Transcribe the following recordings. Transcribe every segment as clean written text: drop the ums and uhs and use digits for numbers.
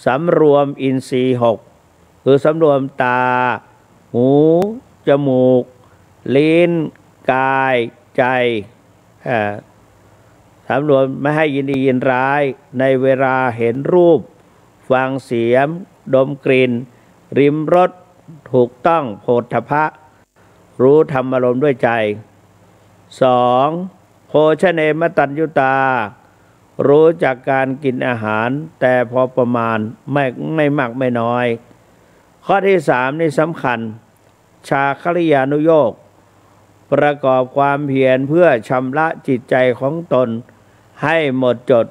สำรวมอินทรีย์หกคือสำรวมตาหูจมูกลิ้นกายใจสำรวมไม่ให้ยินดียินร้ายในเวลาเห็นรูปฟังเสียงดมกลิ่นริมรสถูกต้องโผฏฐัพพะรู้ธรรมอารมณ์ด้วยใจ 2. โภชเนมตัญญุตารู้จากการกินอาหารแต่พอประมาณไม่มากไม่น้อยข้อที่ 3นี่สำคัญชาคริยานุโยคประกอบความเพียรเพื่อชำระจิตใจของตนให้หมดจด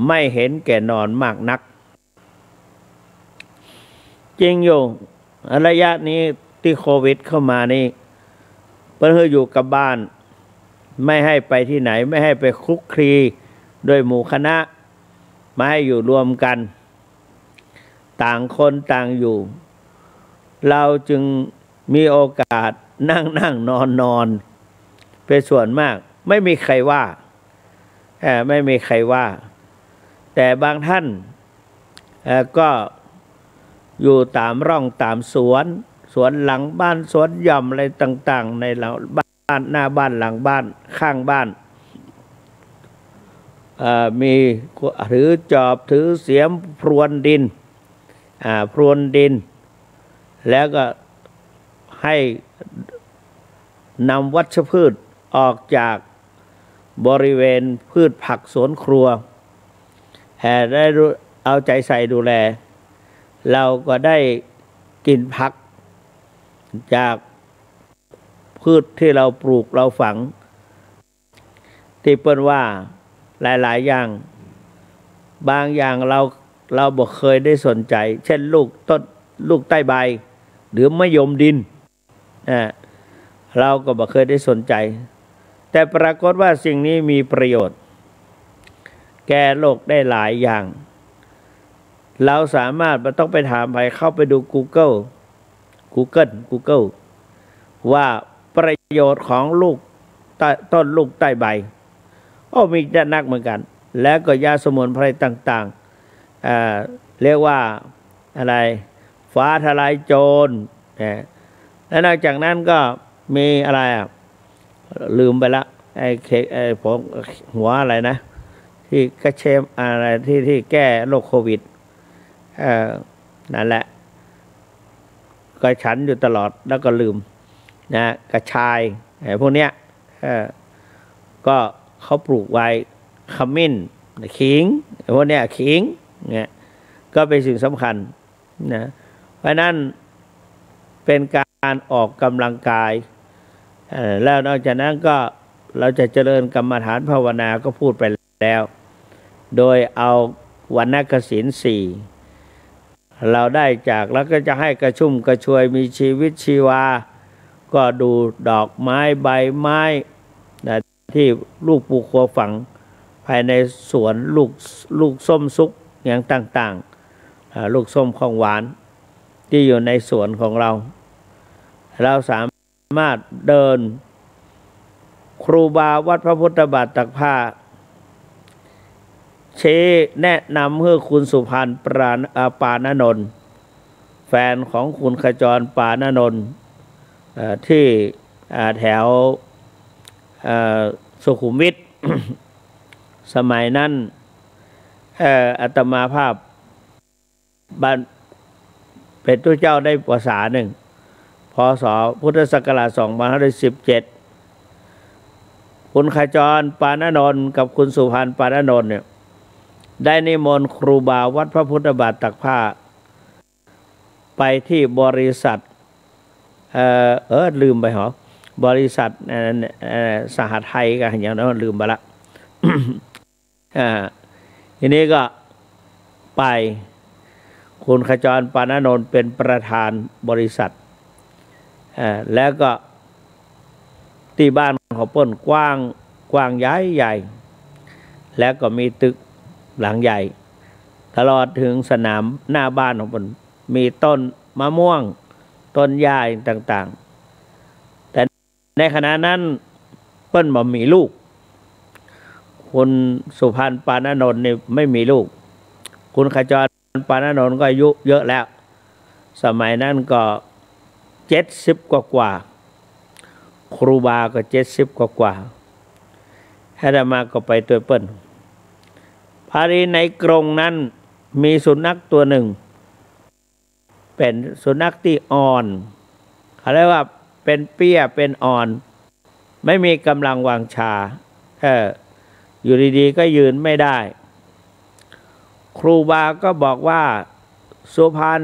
ไม่เห็นแก่นอนมากนักจริงอยู่ระยะนี้ที่โควิดเข้ามานี่เพิ่นให้อยู่กับบ้านไม่ให้ไปที่ไหนไม่ให้ไปคลุกคลีด้วยหมู่คณะไม่ให้อยู่รวมกันต่างคนต่างอยู่เราจึงมีโอกาสนั่งนอนเป็นส่วนมากไม่มีใครว่าไม่มีใครว่าแต่บางท่านก็อยู่ตามร่องตามสวนหลังบ้านสวนหย่อมอะไรต่างๆในหลังบ้านหน้าบ้านหลังบ้านข้างบ้านมีถือจอบถือเสียมพรวนดินแล้วก็ให้นำวัชพืชออกจากบริเวณพืชผักสวนครัวได้เอาใจใส่ดูแลเราก็ได้กินผักจากพืชที่เราปลูกเราฝังที่เปิ้นว่าหลายๆอย่างบางอย่างเราบ่เคยได้สนใจเช่นลูกใต้ใบหรือมะยมดินเราก็บ่เคยได้สนใจแต่ปรากฏว่าสิ่งนี้มีประโยชน์แก้โรคได้หลายอย่างเราสามารถไม่ต้องไปถามใครเข้าไปดู Google ว่าประโยชน์ของต้นลูกใต้ใบมีด้านนักเหมือนกันแล้วก็ยาสมุนไพรต่างๆเรียกว่าอะไรฟ้าทลายโจรและนอกจากนั้นก็มีอะไรลืมไปละผมหัวอะไรนะที่กระเชมอะไรที่แก้โรคโควิดนั่นแหละก็ฉันอยู่ตลอดแล้วก็ลืมนะกระชายพวกเนี้ยก็เขาปลูกไว้ขมิ้นขิงพวกเนี้ยขิงเนี่ยก็เป็นสิ่งสำคัญนะเพราะนั้นเป็นการออกกำลังกายแล้วนอกจากนั้นก็เราจะเจริญกรรมฐานภาวนาก็พูดไปแล้วโดยเอาวรรณกสิณ4เราได้จากแล้วก็จะให้กระชุ่มกระชวยมีชีวิตชีวาก็ดูดอกไม้ใบไม้ที่ลูกปลูกครัวฝังภายในสวนลูกส้มซุกอย่างต่างๆลูกส้มของหวานที่อยู่ในสวนของเราสามารถเดินครูบาวัดพระพุทธบาทตักผ้าชี้แนะนำให้คุณสุพรรณปานนนท์แฟนของคุณขจรปานนท์ที่แถวสุขุมวิท สมัยนั้นอาตมาภาพบ้านเป็นตัวเจ้าได้ภาษาหนึ่งพ.ศ.พุทธศักราช2517คุณขจรปานนนท์กับคุณสุพรรณปานนท์เนี่ยได้นิมนต์ครูบาวัดพระพุทธบาทตักผ้าไปที่บริษัทลืมไปบริษัทสหไทยกันอย่างนั้นลืมไปละ ทีนี้ก็ไปคุณขจรปานนท์เป็นประธานบริษัทแล้วก็ที่บ้านของเปิ้นกว้างใหญ่แล้วก็มีตึกหลังใหญ่ตลอดถึงสนามหน้าบ้านของเปิ้นมีต้นมะม่วงต้นหญ้าต่างๆแต่ในขณะนั้นเปิ้นบ่มีลูกคุณสุพรรณปานนท์นี่ไม่มีลูกคุณขจร ปานนท์ก็อายุเยอะแล้วสมัยนั้นก็70กว่าครูบาก็70กว่าอาตมาก็ไปตัวเปิ้ลพอดีในกรงนั้นมีสุนัขตัวหนึ่งเป็นสุนัขที่อ่อนเขาเรียกว่าเป็นเปี้ยเป็นอ่อนไม่มีกำลังวังชาอยู่ดีๆก็ยืนไม่ได้ครูบาก็บอกว่าสุพรรณ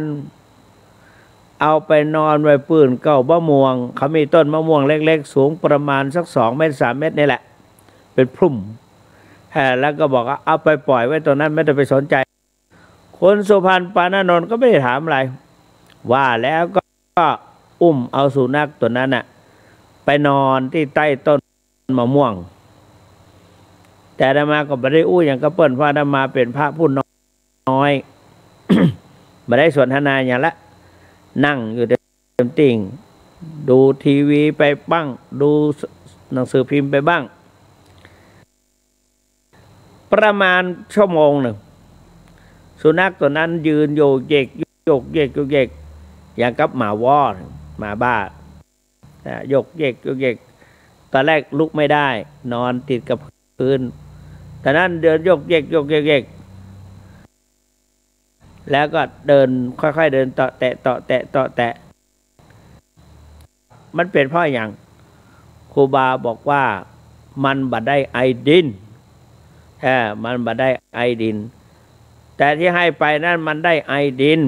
เอาไปนอนไว้ปืนเก้ามะม่วงเขามีต้นมะม่วงเล็กๆสูงประมาณสัก2 เมตร 3 เมตรนี่แหละเป็นพุ่มแล้วก็บอกว่าเอาไปปล่อยไว้ตรงนั้นไม่ต้องไปสนใจคนสุพรรณปานนท์ก็ไม่ได้ถามอะไรว่าแล้วก็อุ้มเอาสุนัขตัวนั้นน่ะไปนอนที่ใต้ต้นมะม่วงแต่อาตมาก็ไม่ได้อู้อย่างกระเปิ้ลเพราะอาตมาเป็นพระผู้น้อย ไม่ได้สนทนาอย่างละนั่งอยู่เต็มติ่งดูทีวีไปบ้างดูหนังสือพิมพ์ไปบ้างประมาณชั่วโมงหนึ่งสุนัขตัวนั้นยืนโยกเยกโยกเยกโยกเยกอย่างกับหมาวอดหมาบ้าโยกเยกโยกเยกตอนแรกลุกไม่ได้นอนติดกับพื้นแต่นั้นเดินโยกเยกโยกเยกโยกแล้วก็เดินค่อยๆเดินต่อแตะต่อแตะต่อแตะมันเป็นเพราะอย่างครูบาบอกว่ามันบัดได้ไอดินมันบัดได้ไอดินแต่ที่ให้ไปนั้นมันได้ไอดิน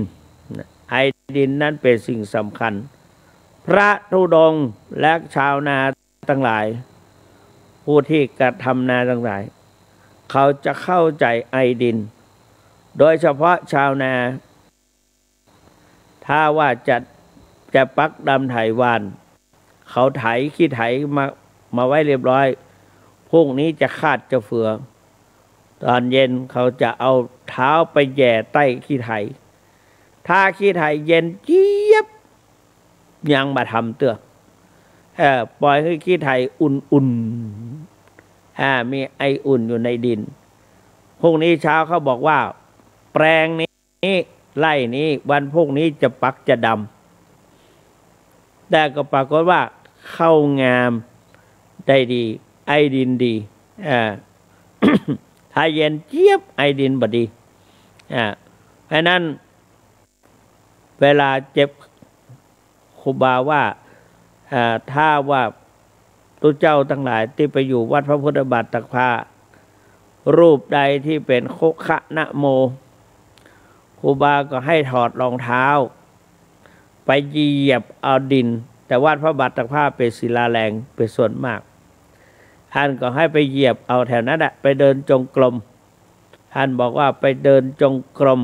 ไอดินนั้นเป็นสิ่งสำคัญพระธุดงค์และชาวนาทั้งหลายผู้ที่กระทำนาทั้งหลายเขาจะเข้าใจไอดินโดยเฉพาะชาวนาถ้าว่าจะปักดำไถวานเขาไถขี้ไถมาไว้เรียบร้อยพรุ่งนี้จะคาดจะเฟือตอนเย็นเขาจะเอาเท้าไปแย่ใต้ขี้ไถถ้าขี้ไถเย็นเจี๊ยบยังมาทำเตือปล่อยให้ขี้ไถอุ่นมีไออุ่นอยู่ในดินพรุ่งนี้เช้าเขาบอกว่าแปลงนี้ไร่นี้วันพรุ่งนี้จะปักจะดำแต่ก็ปรากฏว่าเข้างามได้ดีไอดินดีถ้าเย็นเจี๊ยบไอดินบดีเพราะนั้นเวลาเจ็บครูบาว่าถ้าว่าตุเจ้าทั้งหลายที่ไปอยู่วัดพระพุทธบาทตักพารูปใดที่เป็นโคคะนะโมครูบาก็ให้ถอดรองเท้าไปเหยียบเอาดินแต่วัดพระบาทตักผ้าเป็นศิลาแรงเป็นส่วนมากท่านก็ให้ไปเหยียบเอาแถวนั้นไปเดินจงกรมท่านบอกว่าไปเดินจงกรม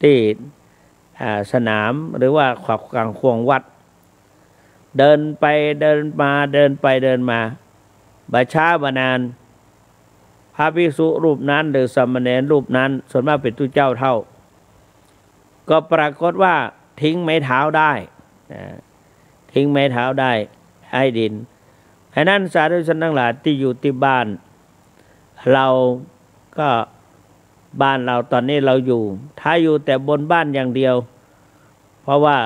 ที่สนามหรือว่าขวากลางควงวัดเดินไปเดินมาเดินไปเดินมาบ่ช้าบ่นานพระภิกษุรูปนั้นหรือสามเณรรูปนั้นส่วนมากเป็นตุเจ้าเท่าก็ปรากฏว่าทิ้งไม้เท้าได้ทิ้งไม้เท้าได้ให้ดินฉะนั้นสาธุชนทั้งหลายที่อยู่ที่บ้านเราก็บ้านเราตอนนี้เราอยู่ถ้าอยู่แต่บนบ้านอย่างเดียวเพราะว่า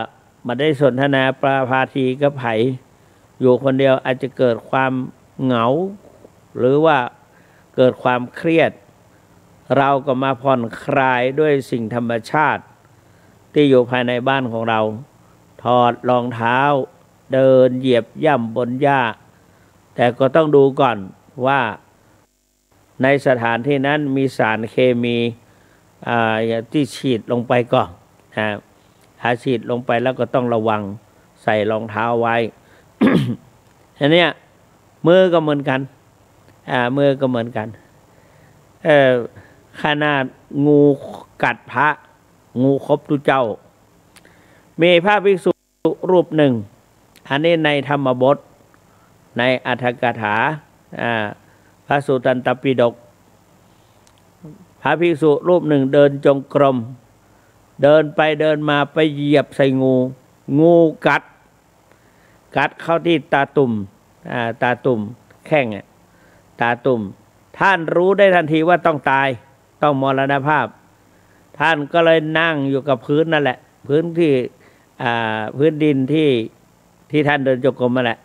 มาได้สนทนาปราภาทีกับไผอยู่คนเดียวอาจจะเกิดความเหงาหรือว่าเกิดความเครียดเราก็มาผ่อนคลายด้วยสิ่งธรรมชาติที่อยู่ภายในบ้านของเราถอดรองเท้าเดินเหยียบย่ำบนหญ้าแต่ก็ต้องดูก่อนว่าในสถานที่นั้นมีสารเคมีที่ฉีดลงไปก่อนถ้าฉีดลงไปแล้วก็ต้องระวังใส่รองเท้าไว้ อันนี้มือก็เหมือนกันมือก็เหมือนกันขนาดงูกัดพระงูคบตุเจ้ามีพระภิกษุรูปหนึ่งอันนี้ในธรรมบทในอรรถกถาพระสุตตันตปิฎกพระภิกษุรูปหนึ่งเดินจงกรมเดินไปเดินมาไปเหยียบใส่งูกัดเข้าที่ตาตุ่มแข้งตาตุ่มท่านรู้ได้ทันทีว่าต้องตาย ต้องมรณภาพท่านก็เลยนั่งอยู่กับพื้นนั่นแหละพื้นที่พื้นดินที่ท่านเดินจงกรมนั่นแหละ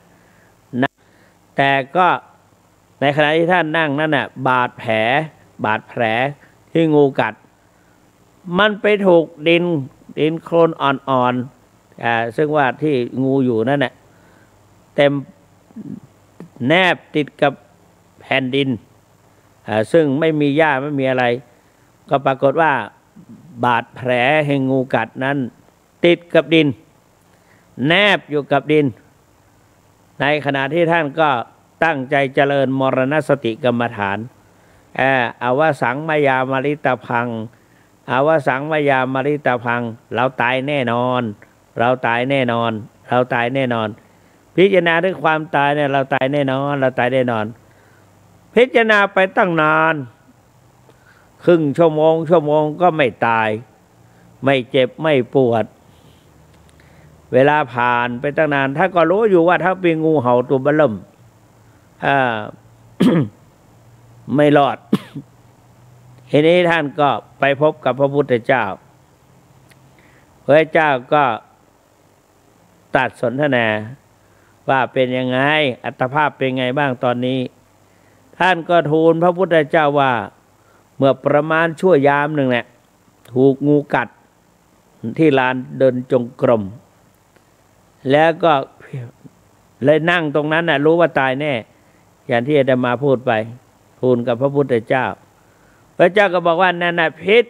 แต่ก็ในขณะที่ท่านนั่งนั่นน่ะบาดแผลที่งูกัดมันไปถูกดินโคลนอ่อนๆซึ่งว่าที่งูอยู่นั่นน่ะเต็มแนบติดกับแผ่นดินซึ่งไม่มีหญ้าไม่มีอะไรก็ปรากฏว่าบาดแผลแห่งงูกัดนั้นติดกับดินแนบอยู่กับดินในขณะที่ท่านก็ตั้งใจเจริญมรณสติกรรมฐานอวสังมยามริตพังอวสังมยามริตพังเราตายแน่นอนเราตายแน่นอนเราตายแน่นอนพิจารณาถึงความตายเนี่ยเราตายแน่นอนเราตายแน่นอนพิจารณาไปตั้งนานครึ่งชั่วโมงก็ไม่ตายไม่เจ็บไม่ปวดเวลาผ่านไปตั้งนานถ้าก็รู้อยู่ว่าถ้าเป็นงูเห่าตัวเบิ่มไม่รอด ทีนี้ท่านก็ไปพบกับพระพุทธเจ้าพระเจ้าก็ตรัสสนทนาว่าเป็นยังไงอัตภาพเป็นไงบ้างตอนนี้ท่านก็ทูลพระพุทธเจ้าว่าเมื่อประมาณชั่วยามหนึ่งเนี่ยถูกงูกัดที่ลานเดินจงกรมแล้วก็เลยนั่งตรงนั้นน่ะรู้ว่าตายแน่อย่างที่อาตมาพูดไปทูลกับพระพุทธเจ้าพระเจ้าก็บอกว่านั่นน่ะพิษ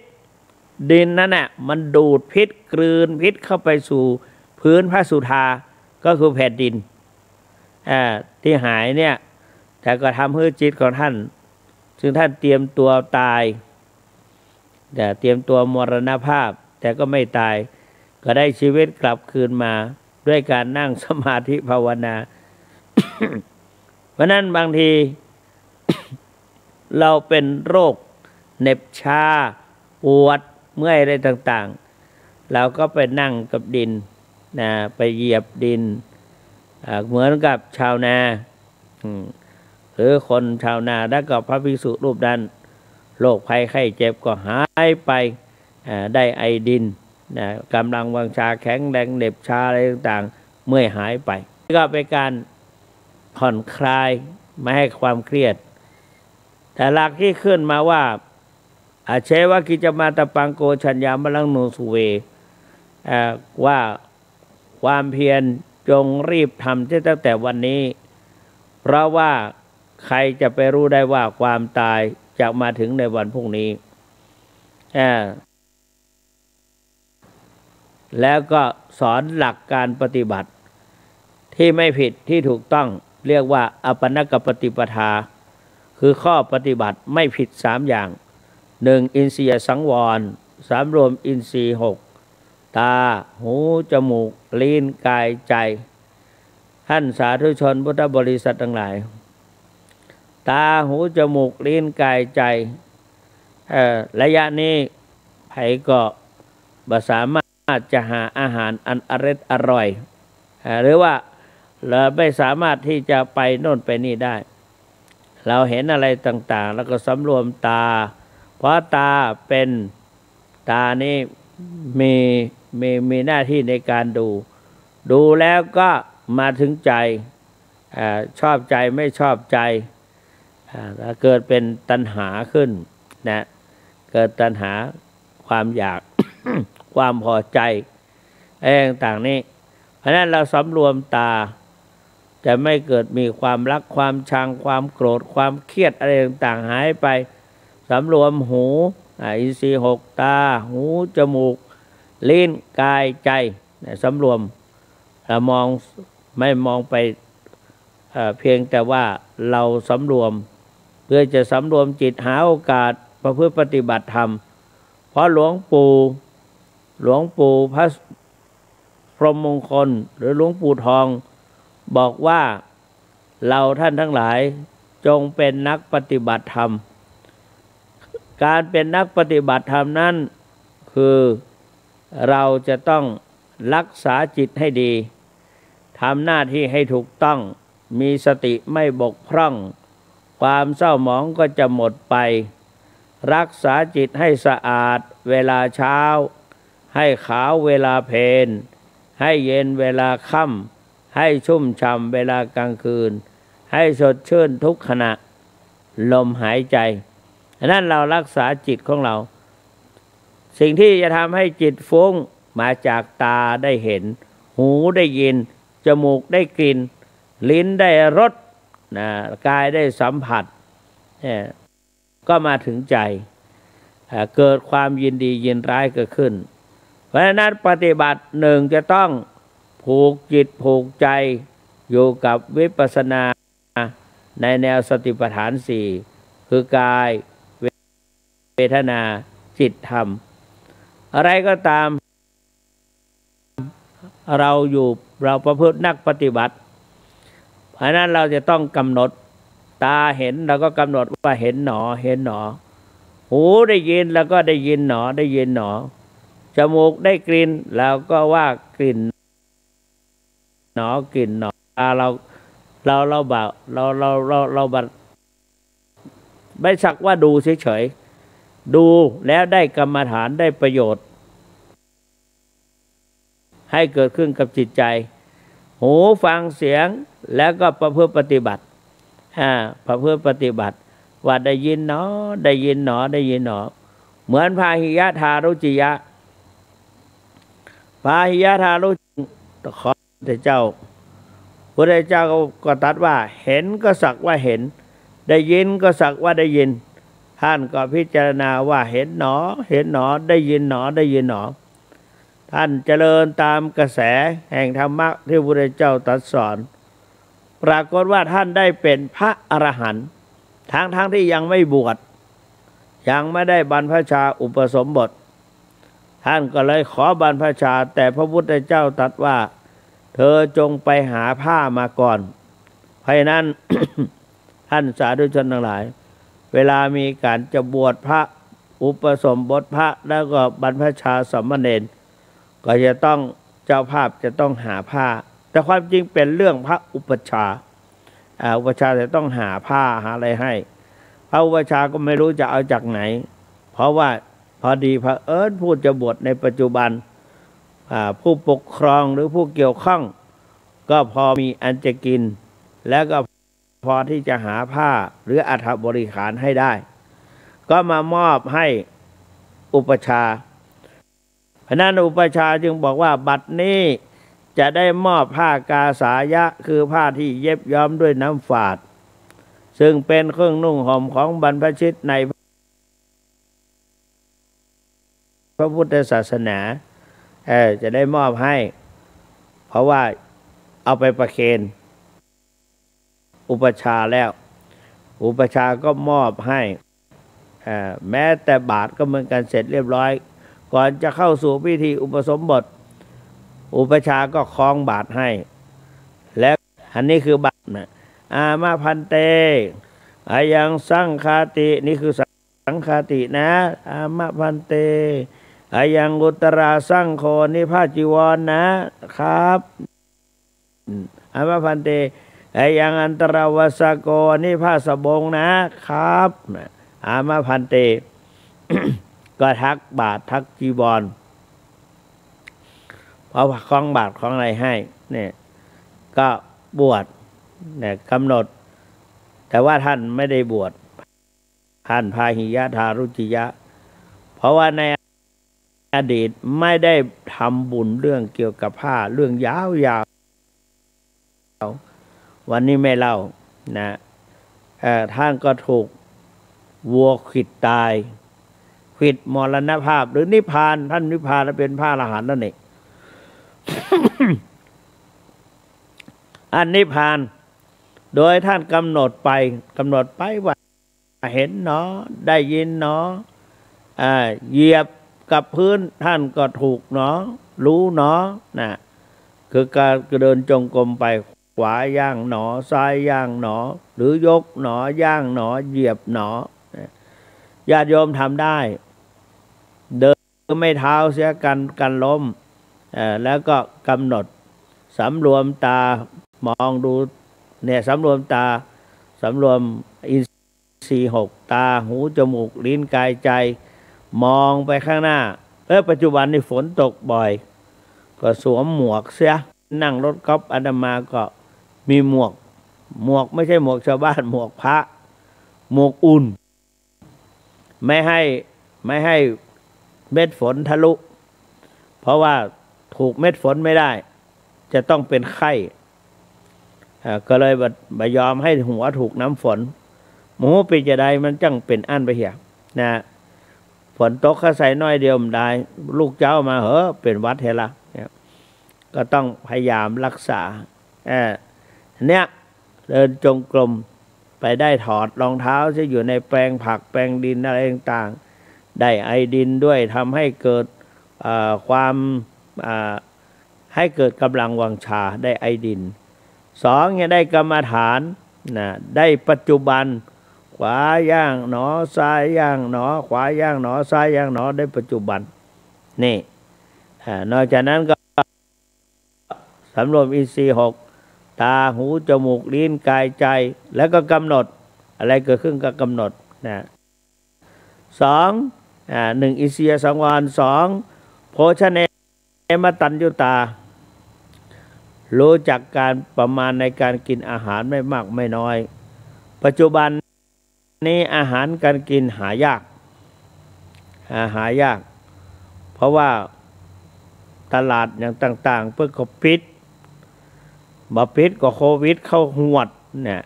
ดินนั่นน่ะมันดูดพิษกลืนพิษเข้าไปสู่พื้นพระสุธาก็คือแผ่นดินที่หายเนี่ยแต่ก็ทำให้จิตของท่านซึ่งท่านเตรียมตัวตายแต่เตรียมตัวมรณภาพแต่ก็ไม่ตายก็ได้ชีวิตกลับคืนมาด้วยการนั่งสมาธิภาวนา เพราะนั้นบางที เราเป็นโรคเหน็บชาปวดเมื่อยอะไรต่างๆเราก็ไปนั่งกับดินไปเหยียบดินเหมือนกับชาวนาหรือคนชาวนาแล้วก็พระภิกษุรูปนั้นโรคภัยไข้เจ็บก็หายไปได้ไอดินกำลังวังชาแข็งแรงเหน็บชาอะไรต่างๆเมื่อยหายไปก็เป็นการผ่อนคลายไม่ให้ความเครียดแต่หลักที่ขึ้นมาว่าอาเชวะกิจมาตปังโกชัญญามลังโนสุเวว่าความเพียรจงรีบทำตั้งแต่วันนี้เพราะว่าใครจะไปรู้ได้ว่าความตายจะมาถึงในวันพรุ่งนี้แล้วก็สอนหลักการปฏิบัติที่ไม่ผิดที่ถูกต้องเรียกว่าอปนกปฏิปทาคือข้อปฏิบัติไม่ผิด3อย่าง1อินทรียสังวรสำรวมอินทรีย์6ตาหูจมูกลิ้นกายใจท่านสาธุชนพุทธบริษัททั้งหลายตาหูจมูกลิ้นกายใจระยะนี้ไผก็บ่สามารถจะหาอาหารอันอร่อยหรือว่าเราไม่สามารถที่จะไปโน่นไปนี่ได้เราเห็นอะไรต่างๆแล้วก็สำรวมตาเพราะตาเป็นตานี้มีหน้าที่ในการดูแล้วก็มาถึงใจชอบใจไม่ชอบใจเกิดเป็นตัณหาขึ้นนะเกิดตัณหาความอยาก ความพอใจอะไรต่างๆนี้เพราะนั้นเราสำรวมตาจะไม่เกิดมีความรักความชังความโกรธความเครียดอะไรต่างๆหายไปสำรวมหูอินทรีย์6ตาหูจมูกลิ้นกายใจสำรวมมองไม่มองไปเพียงแต่ว่าเราสำรวมเพื่อจะสำรวมจิตหาโอกาสประพฤติปฏิบัติธรรมเพราะหลวงปู่พระพรหมมงคลหรือหลวงปู่ทองบอกว่าเราท่านทั้งหลายจงเป็นนักปฏิบัติธรรมการเป็นนักปฏิบัติธรรมนั้นคือเราจะต้องรักษาจิตให้ดีทำหน้าที่ให้ถูกต้องมีสติไม่บกพร่องความเศร้าหมองก็จะหมดไป รักษาจิตให้สะอาดเวลาเช้าให้ขาวเวลาเพลให้เย็นเวลาค่ำให้ชุ่มฉ่ำเวลากลางคืนให้สดชื่นทุกขณะลมหายใจนั่นเรารักษาจิตของเราสิ่งที่จะทำให้จิตฟุ้งมาจากตาได้เห็นหูได้ยินจมูกได้กลิ่นลิ้นได้รสกายได้สัมผัสก็มาถึงใจเกิดความยินดียินร้ายเกิดขึ้นเพราะฉะนั้นปฏิบัติหนึ่งจะต้องผูกจิตผูกใจอยู่กับวิปัสสนาในแนวสติปัฏฐานสี่คือกายเวทนาจิตธรรมอะไรก็ตามเราประพฤตินักปฏิบัติเพราะนั้นเราจะต้องกำหนดตาเห็นเราก็กำหนดว่าเห็นหนอเห็นหนอหูได้ยินแล้วก็ได้ยินหนอได้ยินหนอจมูกได้กลิ่นแล้วก็ว่ากลิ่นหนอกลิ่นหนอเราบัดไม่สักว่าดูเฉยๆดูแล้วได้กรรมฐานได้ประโยชน์ให้เกิดขึ้นกับจิตใจหูฟังเสียงแล้วก็ประพฤติปฏิบัติประพฤติปฏิบัติว่าได้ยินหนอได้ยินหนอได้ยินหนอเหมือนพาหิยะทารุจิยะพาหิยะทารุขอพระเจ้าก็ตรัสว่าเห็นก็สักว่าเห็นได้ยินก็สักว่าได้ยินท่านก็พิจารณาว่าเห็นหนอเห็นหนอได้ยินหนอได้ยินหนอท่านเจริญตามกระแสแห่งธรรมะที่พระพุทธเจ้าตรัสสอนปรากฏว่าท่านได้เป็นพระอรหันต์ทั้งที่ยังไม่บวชยังไม่ได้บรรพชาอุปสมบทท่านก็เลยขอบรรพชาแต่พระพุทธเจ้าตรัสว่าเธอจงไปหาผ้ามาก่อนเพราะนั้น ท่านสาธุชนทั้งหลายเวลามีการจะบวชพระอุปสมบทพระแล้วก็บรรพชาสามเณรก็จะต้องเจ้าภาพจะต้องหาผ้าแต่ความจริงเป็นเรื่องพระอุปชาอุปชาจะต้องหาผ้าหาอะไรให้พระอุปชาก็ไม่รู้จะเอาจากไหนเพราะว่าพอดีพระผู้จะบวชในปัจจุบันผู้ปกครองหรือผู้เกี่ยวข้องก็พอมีอันจะกินแล้วก็พอที่จะหาผ้าหรืออัฐบริขารให้ได้ก็มามอบให้อุปชาเพราะนั้นอุปชาจึงบอกว่าบัดนี้จะได้มอบผ้ากาสายะคือผ้าที่เย็บย้อมด้วยน้ำฝาดซึ่งเป็นเครื่องนุ่งห่มของบรรพชิตในพระพุทธศาสนาจะได้มอบให้เพราะว่าเอาไปประเคนอุปชาแล้วอุปชาก็มอบให้แม้แต่บาตรก็เหมือนกันเสร็จเรียบร้อยก่อนจะเข้าสู่พิธีอุปสมบทอุปชาก็คล้องบาตรให้และอันนี้คือบาตรนะอามาพันเตอายังสังฆาตินี่คือสังฆาตินะอามาพันเตอายังอุตราสังโฆนี่ผ้าจีวรนะครับอามาพันเตอายังอันตรวสโกนี่ผ้าสบงนะครับอามาพันเต ก็ทักบาตรทักจีวรพอคล้องบาตรคล้องอะไรให้เนี่ยก็บวชเนี่ยกำหนดแต่ว่าท่านไม่ได้บวชท่านพาหิยะทารุจิยะเพราะว่าในอดีตไม่ได้ทำบุญเรื่องเกี่ยวกับผ้าเรื่องยาวๆวันนี้ไม่เล่านะท่านก็ถูกวัวขวิดตายขวิดมรณภาพหรือนิพพานท่านนิพพานแล้วเป็นพระอรหันต์นั่นเอง อันนิพพานโดยท่านกำหนดไปว่าเห็นหนอได้ยินหนอเหยียบกับพื้นท่านก็ถูกหนอรู้หนอนะคือการเดินจงกรมไปขวาย่างหนอซ้ายย่างหนอหรือยกหนอย่างหนอเหยียบหนอญาติโยมทำได้เดินไม่เท้าเสียกันล้มแล้วก็กำหนดสำรวมตามองดูเนี่ยสำรวมตาสำรวมอินท ทรีย์หกตาหูจมูกลิ้นกายใจมองไปข้างหน้าปัจจุบันนี่ฝนตกบ่อยก็สวมหมวกเสียนั่งรถกอล์ฟอาตมาก็มีหมวกไม่ใช่หมวกชาวบ้านหมวกพระหมวกอุ่นไม่ให้เม็ดฝนทะลุเพราะว่าถูกเม็ดฝนไม่ได้จะต้องเป็นไข้ก็เลยบ่ยอมให้หัวถูกน้ำฝนหมูปีจะได้มันจังเป็นอันไปเหี่ยนะฝนตกข้าใส่น้อยเดียวมันได้ลูกเจ้ามาเป็นวัดเฮละก็ต้องพยายามรักษาเนี่ยเดินจงกรมไปได้ถอดรองเท้าที่อยู่ในแปลงผักแปลงดินอะไรต่างๆได้ไอดินด้วยทำให้เกิดความให้เกิดกำลังวังชาได้ไอดินสองยังได้กรรมฐานนะได้ปัจจุบันขวาย่างหนอซ้ายย่างหนอขวาย่างหนอซ้ายย่างหนอได้ปัจจุบันนี่นอกจากนั้นก็สำรวมอินทรีย์หกตาหูจมูกลิ้นกายใจแล้วก็กำหนดอะไรเกิดขึ้นก็กำหนดนะสองหนึ่งอินทรียสังวรสองโภชเนมตัญญุตารู้จักการประมาณในการกินอาหารไม่มากไม่น้อยปัจจุบันนี้อาหารการกินหายากเพราะว่าตลาดอย่างต่างๆเพื่อก็ปิดบ่ปิดก็โควิดเข้าหวดเนี่ย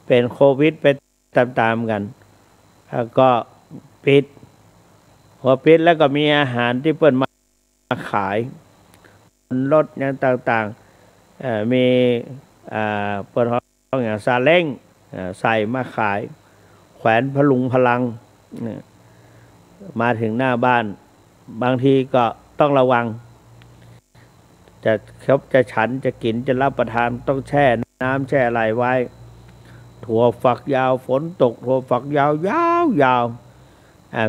เป็นโควิดไปตามๆกันก็ปิดพอปิดแล้วก็มีอาหารที่เปิดมาขายรถอย่างต่างๆมีเปิดห้องอย่างซาเล้งใส่มาขายแขวนพลุงพลังมาถึงหน้าบ้านบางทีก็ต้องระวังจะฉันจะกินจะรับประทานต้องแช่น้ำแช่อะไรไว้ถั่วฝักยาวฝนตกถั่วฝักยาว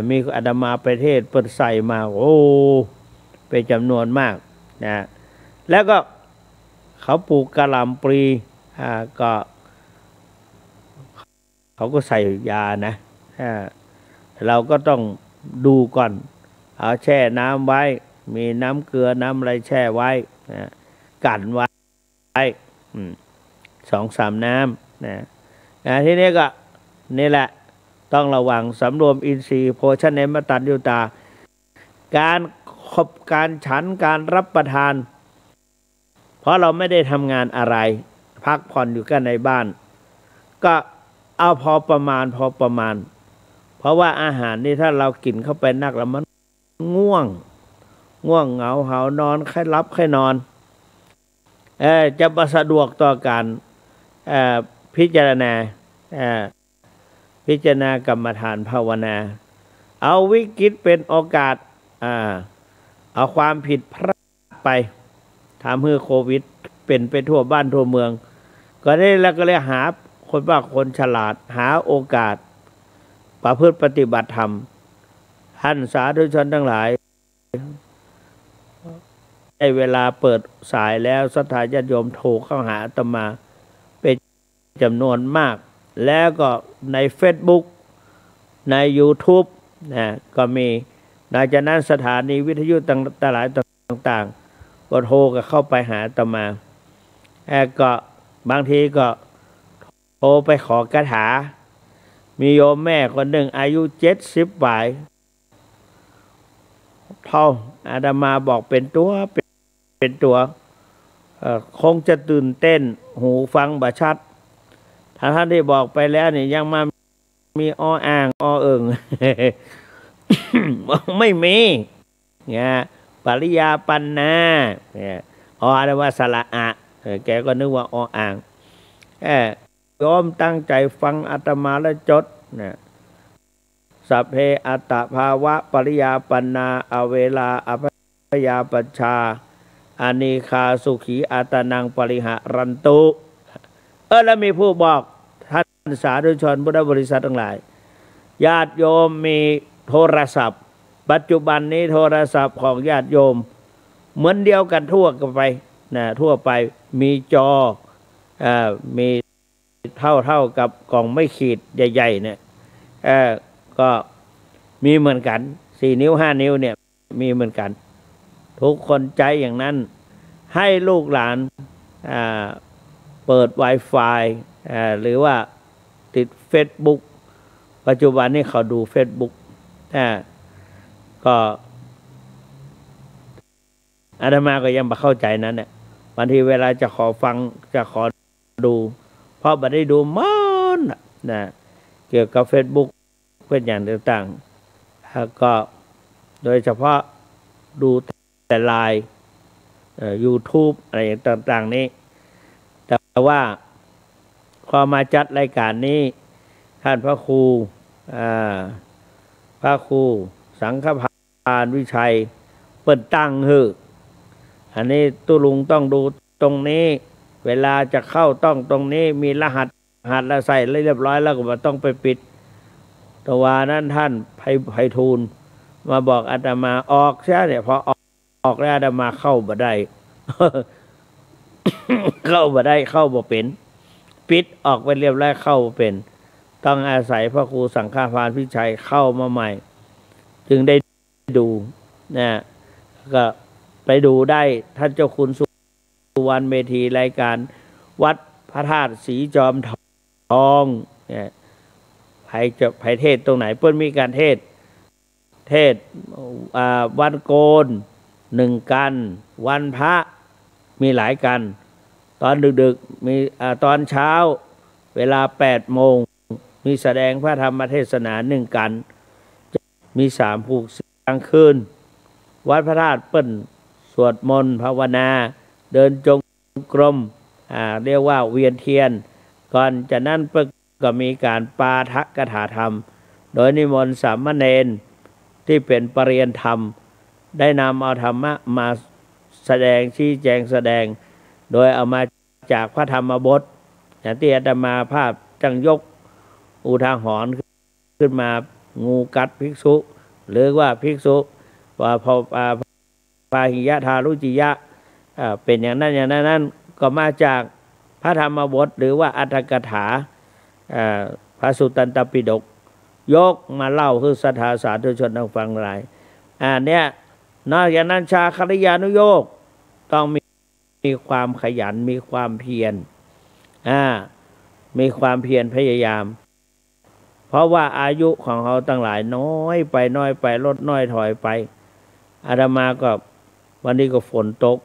มีอาตมาประเทศเปิดใส่มาเป็นจำนวนมากนะแล้วก็เขาปลูกกะหล่ำปลีก็เขาก็ใส่ยานะเราก็ต้องดูก่อนเอาแช่น้ำไว้มีน้ำเกลือน้ำอะไรแช่ไว้กันไว้2-3 น้ำนะทีนี้ก็นี่แหละต้องระวังสำรวมอินทรีย์โภชเนมตัญญุตาการฉันการรับประทานเพราะเราไม่ได้ทำงานอะไรพักผ่อนอยู่กันในบ้านก็เอาพอประมาณเพราะว่าอาหารนี่ถ้าเรากินเข้าไปนักแล้วมันง่วงเหงาหานอนใครรับใครนอนจะประสะดวกต่อการพิจารณากรรมฐานภาวนาเอาวิกฤตเป็นโอกาสเอาความผิดพลาดไปทำให้โควิดเป็นไปทั่วบ้านทั่วเมืองก็ได้แล้วก็เลยหาคนฉลาดหาโอกาสประพฤติปฏิบัติธรรมท่านสาธุชนทั้งหลายได้เวลาเปิดสายแล้วศรัทธาญาติโยมโทรเข้าหาอาตมาเป็นจำนวนมากแล้วก็ใน Facebook ใน YouTube นะก็มีนอกจากนั้นสถานีวิทยุต่างๆก็โทรก็เข้าไปหาอาตมาก็บางทีก็โทรไปขอกถามีโยมแม่คนหนึ่งอายุ70 ปีเท่าอาตมาบอกเป็นตัวคงจะตื่นเต้นหูฟังบ่ชัดถ้าท่านที่บอกไปแล้วนี่ยังมามีอ่างเอิง ไม่มีเนี่ยปริยาปันนาเนี่ยอะไรว่าสระอะแกก็นึกว่าอ่างยอมตั้งใจฟังอาตมาแล้วจดนะสัพเพอัตตภาวะปริยาปันนาอเวลาอภยาปัชชาอานิคาสุขีอาตนังปริหะรันตุแล้วมีผู้บอกท่านสาธุชนพุทธบริษัททั้งหลายญาติโยมมีโทรศัพท์ปัจจุบันนี้โทรศัพท์ของญาติโยมเหมือนเดียวกันทั่วไปมีจอมีเท่ากับกล่องไม่ขีดใหญ่ๆเนี่ย ก็มีเหมือนกัน4 นิ้ว5 นิ้วเนี่ยมีเหมือนกันทุกคนใจอย่างนั้นให้ลูกหลานเปิด Wi-Fi หรือว่าติด Facebook ปัจจุบันนี้เขาดู Facebook ก็อาตมาก็ยังไม่เข้าใจนั้นเนี่ยบางทีเวลาจะขอฟังจะขอดูเพราะไม่ได้ดูมันนะเกี่ยวกับ Facebook เป็นอย่างต่างๆแล้วก็โดยเฉพาะดูแต่ไลน์YouTube อะไรต่างๆนี้แต่ว่าพอมาจัดรายการนี้ท่านพระครูสังฆพานวิชัยเปิดตั้งอันนี้ตุลุงต้องดูตรงนี้เวลาจะเข้าต้องตรงนี้มีรหัสแล้วใส่เรียบร้อยแล้วก็มาต้องไปปิดตัวนั้นท่านไพฑูรย์มาบอกอาตมาออกใช่เนี่ยพอออกแล้วอาตมาเข้าบ่ได้ เข้าบ่ได้เข้าบ่เป็นปิดออกไปเรียบร้อยเข้าบ่เป็นต้องอาศัยพระครูสังฆพานพิชัยเข้ามาใหม่จึงได้ดูนะก็ไปดูได้ท่านเจ้าคุณสุวรรณเมธีรายการวัดพระธาตุสีจอมทองเนี่ยไผเทศตรงไหนเพิ่นมีการเทศวันโกน1 กันวันพระมีหลายกันตอนดึกๆมีตอนเช้าเวลา8 โมงมีแสดงพระธรรมเทศนา1 กันมี3 ผูกกลางคืนวัดพระธาตุเปิ้นสวดมนต์ภาวนาเดินจงกรมเรียกว่าเวียนเทียนก่อนจากนั้นเปิ้นก็มีการปาฐกถาธรรมโดยนิมนต์สามเณรที่เป็นปริยนธรรมได้นำเอาธรรมะมาแสดงชี้แจงแสดงโดยเอามาจากพระธรรมบทอย่างที่อาตมาภาพจังยกอุทาหรณ์ขึ้นมางูกัดภิกษุหรือว่าภิกษุว่าพอปาหิยะทารุจิยะเป็นอย่างนั้นก็มาจากพระธรรมบทหรือว่าอัตถกถาพระสุตตันตปิฎกยกมาเล่าคือศรัทธาสาธุชนทั้งฟังหลายเนี่ยนอกจากนั้นชาคริยานุโยคต้องมีความขยันมีความเพียรมีความเพียรพยายามเพราะว่าอายุของเขาตั้งหลายน้อยไปลดน้อยถอยไปอาตมาก็วันนี้ก็ฝนตก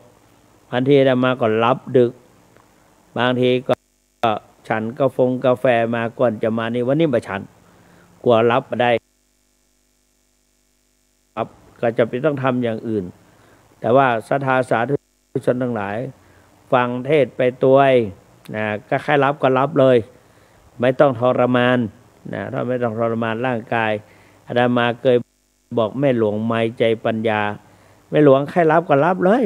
บางทีอาตมาก็รับดึกบางทีก็ฉันกาแฟมาก่อนจะมานี่วันนี้มาฉันกลัวรับมาได้ครับก็จะต้องทำอย่างอื่นแต่ว่าศรัทธาสาธุชนทั้งหลายฟังเทศไปตัวก็แค่รับก็รับเลยไม่ต้องทรมานถ้าไม่ต้องทรมานร่างกายอาตมาเคยบอกแม่หลวงไม้ใจปัญญาแม่หลวงแค่รับก็รับเลย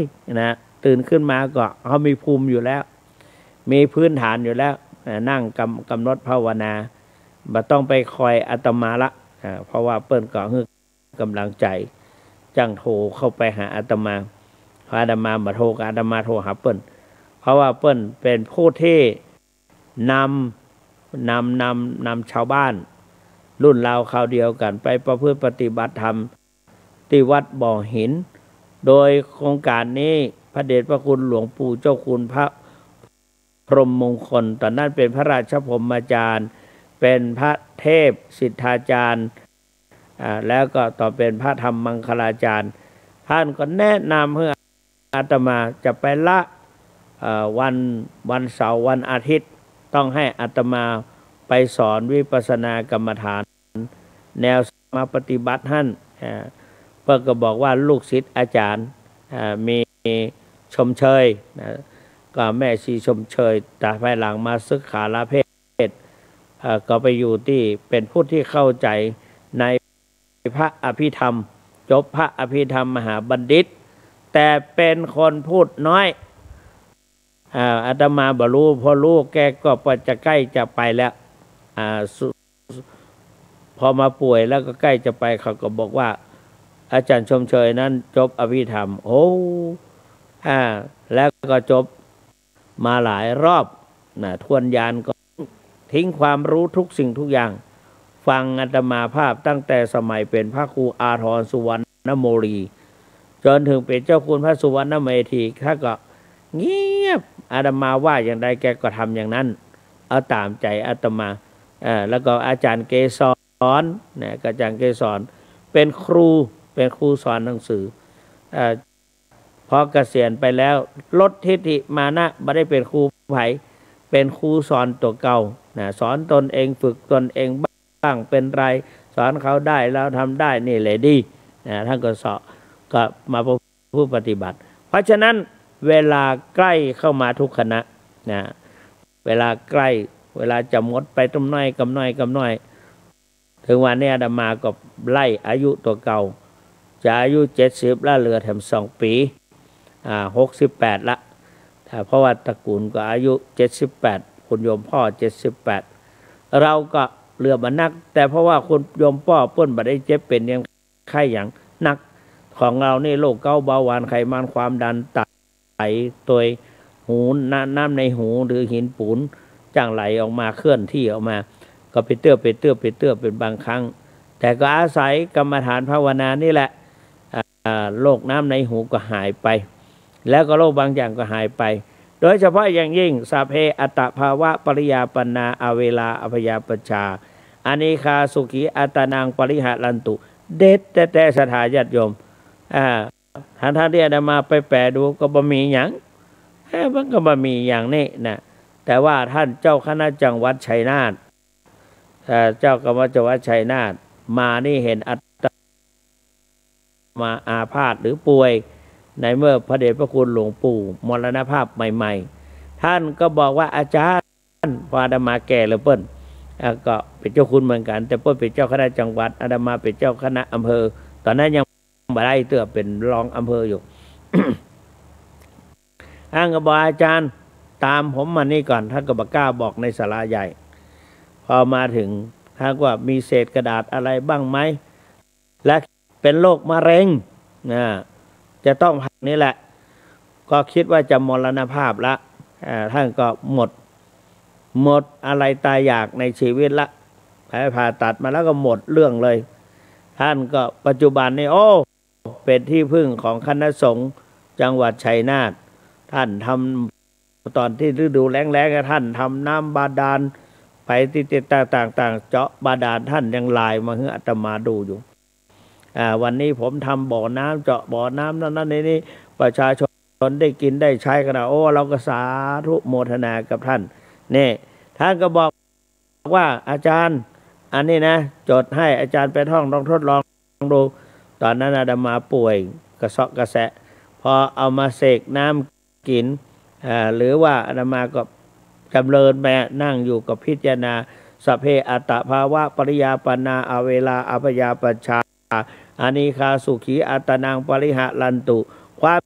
ตื่นขึ้นมาก็เขามีภูมิอยู่แล้วมีพื้นฐานอยู่แล้วนั่งกำหนดภาวนาไม่ต้องไปคอยอาตมาละเพราะว่าเปิ้นก็คือกำลังใจจังโทรเข้าไปหาอาตมาอาตมามาโทรกับอาตมาโทรหาเปิ้นเพราะว่าเปิ้นเป็นผู้ที่นำชาวบ้านรุ่นราวคราวเดียวกันไปประพฤติปฏิบัติธรรมที่วัดบ่อหินโดยโครงการนี้พระเดชพระคุณหลวงปู่เจ้าคุณพระพรหมมงคลตอนนั้นเป็นพระราชพรหมจารย์เป็นพระเทพสิทธาจารย์แล้วก็ต่อเป็นพระธรรมมังคลาจารย์ท่านก็แนะนำให้อาตมาจะไปละวันเสาร์วันอาทิตย์ต้องให้อาตมาไปสอนวิปัสสนากรรมฐานแนวมาปฏิบัติท่านเพื่อก็บอกว่าลูกศิษย์อาจารย์มีชมเชยก็แม่ชีชมเชยแต่ภายหลังมาศึกษาลาเพศก็ไปอยู่ที่เป็นผู้ที่เข้าใจในพระอภิธรรมจบพระอภิธรรมมหาบัณฑิตแต่เป็นคนพูดน้อยอาตมาบรรลุพอรู้แกก็จะใกล้จะไปแล้วพอมาป่วยแล้วก็ใกล้จะไปเขาก็บอกว่าอาจารย์ชมเชยนั้นจบอภิธรรมแล้วก็จบมาหลายรอบทวนญาณก็ทิ้งความรู้ทุกสิ่งทุกอย่าง ฟังอาตมาภาพตั้งแต่สมัยเป็นพระครูอาทรสุวรรณโมลีจนถึงเป็นเจ้าคุณพระสุวรรณเมธีท่านก็เงียบอาตมาว่าอย่างใดแกก็ทำอย่างนั้นเอาตามใจอาตมาแล้วก็อาจารย์เกษรเนี่ยอาจารย์เกษรเป็นครูสอนหนังสือพอเกษียณไปแล้วลดทิฏฐิมานะไม่ได้เป็นครูไผ่เป็นครูสอนตัวเก่านะสอนตนเองฝึกตนเองบ้างเป็นไรสอนเขาได้แล้วทำได้นี่เลยดีนะท่านก็สอนก็มาผู้ปฏิบัติเพราะฉะนั้นเวลาใกล้เข้ามาทุกคณะนะเวลาใกล้เวลาจะหมดไปต้มน้อยกำน้อยถึงวันนี้อาตมาก็ไล่อายุตัวเก่าจะอายุ70ละเหลือแถม2 ปี68ละเพราะว่าตระกูลก็อายุ78คุณโยมพ่อ78เราก็เหลือมานักแต่เพราะว่าคุณโยมพ่อเปิ้นบ่ได้เจ็บเป็นยังไข้อย่างนักของเรานี่โรคเกาต์เบาหวานไขมันความดันไตตัวหูน้ำในหูหรือหินปูนจ่างไหลออกมาเคลื่อนที่ออกมาก็ไปเตื้อเป็นบางครั้งแต่ก็อาศัยกรรมฐานภาวนานี่แหละโรคน้ำในหูก็หายไปแล้วก็โรคบางอย่างก็หายไปโดยเฉพาะอย่างยิ่งสัพเพอัตตภาวะปริยาปนาอเวลาอภยาปชาอานิคาสุขีอัตนางปริหารันตุเด็ดแต่สถาญาติโยมท่านที่อาตมาไปแปลดูก็บ่มีอย่างมันก็บ่มีอย่างนี้นะแต่ว่าท่านเจ้าคณะจังหวัดชัยนาทเจ้าคณะจังหวัดชัยนาทมานี่เห็นอัตมาอาพาธหรือป่วยในเมื่อพระเดชพระคุณหลวงปู่มรณภาพใหม่ๆท่านก็บอกว่าอาจารย์พออาตมาแก่แล้วเปิ้ลก็เป็นเจ้าคุณเหมือนกันแต่เปิ้ลเป็นเจ้าคณะจังหวัดอาตมาเป็นเจ้าคณะอำเภอตอนนั้นยังไม่ได้เตื้อเป็นรองอำเภออยู่ ท่านก็บอกอาจารย์ตามผมมานี่ก่อนท่านก็บอกกล้าบอกในศาลาใหญ่พอมาถึงท่านว่ามีเศษกระดาษอะไรบ้างไหมและเป็นโรคมะเร็งจะต้องผ่านี่แหละก็คิดว่าจะมรณภาพละท่านก็หมดอะไรตายอยากในชีวิตละผ่าตัดมาแล้วก็หมดเรื่องเลยท่านก็ปัจจุบันนี้เป็นที่พึ่งของคณะสงฆ์จังหวัดชัยนาทท่านทำตอนที่ฤดูแล้งๆท่านทำน้ำบาดาลไปติดต่างๆเจาะบาดาลท่านยังไลน์มาให้อาตมาดูอยู่วันนี้ผมทำบ่อน้ำเจาะบ่อน้ำนั่นนี่ประชาชนได้กินได้ใช้กันเราก็สาธุโมทนากับท่านนี่ท่านก็บอกว่าอาจารย์อันนี้นะจดให้อาจารย์ไปท่องลองทดลองดูตอนนั้นอาตมาป่วยกระเซาะกระแสะพอเอามาเสกน้ำกินหรือว่าอาตมาก็จำเริญแม่นั่งอยู่กับพิจารณาสัพเพอัตตภาวะปริยาปนาอเวลาอภยาปชาอานิคาสุขีอัตนางปริหะลันตุความ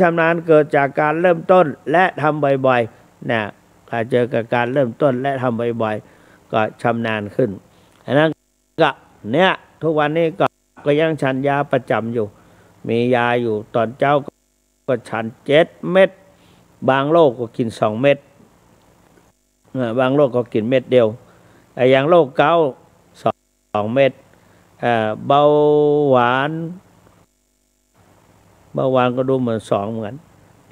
ชำนาญเกิดจากการเริ่มต้นและทำบ่อยๆนะถ้าเจอกับการเริ่มต้นและทำบ่อยๆก็ชำนาญขึ้นอันนั้นก็เนี่ยทุกวันนี้ก็ยังฉันยาประจำอยู่มียาอยู่ตอนเจ้าก็ฉัน7 เม็ดบางโรคก็กิน2 เม็ดบางโรคก็กินเม็ดเดียวแต่อย่างโรคเกาต์2 เม็ดเบาหวานก็ดูเหมือน2เหมือน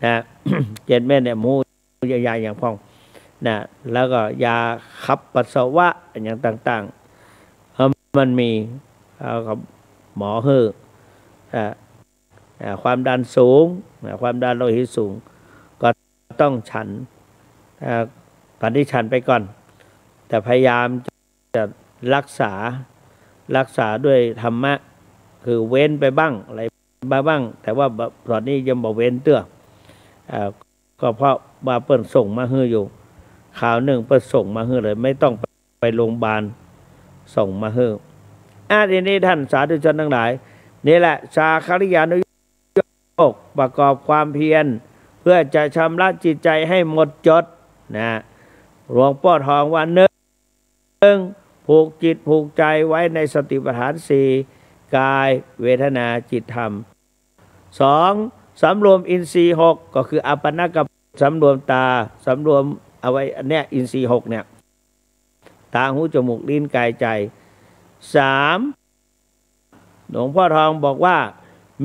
นะ 7 เม็ดเนี่ยมูยาอย่างพ่องนะแล้วก็ยาขับปัสสาวะอย่างต่างๆมันมีกับหมอฮือความดันสูงความดันโลหิตสูงก็ต้องฉันตอนที่ฉันไปก่อนแต่พยายามจะรักษาด้วยธรรมะคือเว้นไปบ้างอะไรบ้างแต่ว่าตอนนี้ยังบอกเว้นเตื้อก็เพราะว่าเปิ้นส่งมาฮืออยู่ข่าวหนึ่งเปิ้นส่งมาฮือเลยไม่ต้องไปโรงพยาบาลส่งมาฮือทีนี้ท่านสาธุชนทั้งหลายนี่แหละชาคริยานุโยคประกอบความเพียรเพื่อจะชำระจิตใจให้หมดจดนะหลวงพ่อทองว่า1ผูกจิตผูกใจไว้ในสติปัฏฐาน4กายเวทนาจิตธรรม2สำรวมอินทรีย์6ก็คืออัปปนกับสำรวมตาสำรวมเอาไว้อันเนี้ยอินทรีย์6เนี่ยตาหูจมูกลิ้นกายใจ 3. หลวงพ่อทองบอกว่า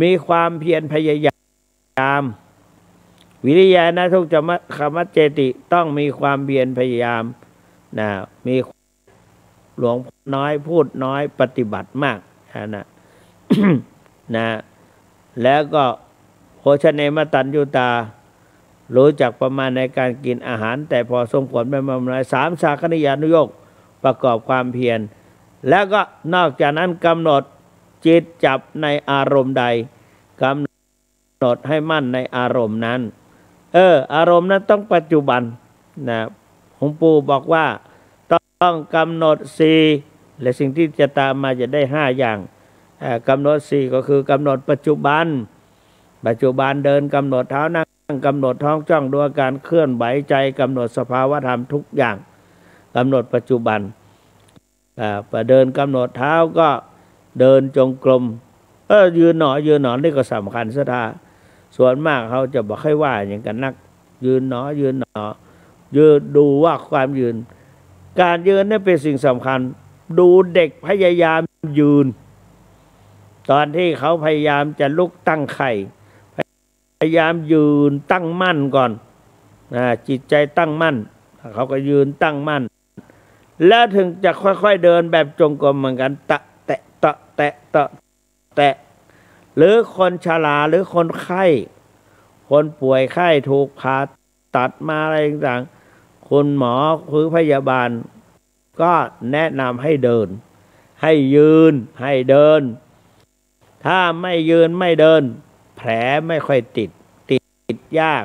มีความเพียรพยายามวิริยะนะทุกจมคมัจเจติต้องมีความเพียรพยายามนะมีหลวงพ่อน้อยพูดน้อยปฏิบัติมากนะ นะแล้วก็โภชเนมตัญญูตารู้จักประมาณในการกินอาหารแต่พอสมควรไม่มากน้อย3. สาคณิยานุโยคประกอบความเพียรแล้วก็นอกจากนั้นกำหนดจิตจับในอารมณ์ใดกำหนดให้มั่นในอารมณ์นั้นอารมณ์นั้นต้องปัจจุบันนะหลวงปู่บอกว่าต้องกำหนด4และสิ่งที่จะตามมาจะได้5อย่างกำหนด4ก็คือกำหนดปัจจุบันเดินกำหนดเท้านั่งกำหนดท้องจ้องดูอาการเคลื่อนไหวใจกำหนดสภาวะธรรมทุกอย่างกำหนดปัจจุบันเดินกำหนดเท้าก็เดินจงกรมยืนหนอนี่ก็สำคัญซะท่าส่วนมากเขาจะบอกให้ว่าอย่างกันนักยืนหนอยืนดูว่าความยืนการยืนนี่เป็นสิ่งสำคัญดูเด็กพยายามยืนตอนที่เขาพยายามจะลุกตั้งไข่พยายามยืนตั้งมั่นก่อนจิตใจตั้งมั่นเขาก็ยืนตั้งมั่นแล้วถึงจะค่อยๆเดินแบบจงกรมเหมือนกันแตะหรือคนชราหรือคนไข้คนป่วยไข้ถูกผ่าตัดมาอะไรต่างๆคุณหมอหรือพยาบาลก็แนะนำให้เดินให้ยืนให้เดินถ้าไม่ยืนไม่เดินแผลไม่ค่อยติดยาก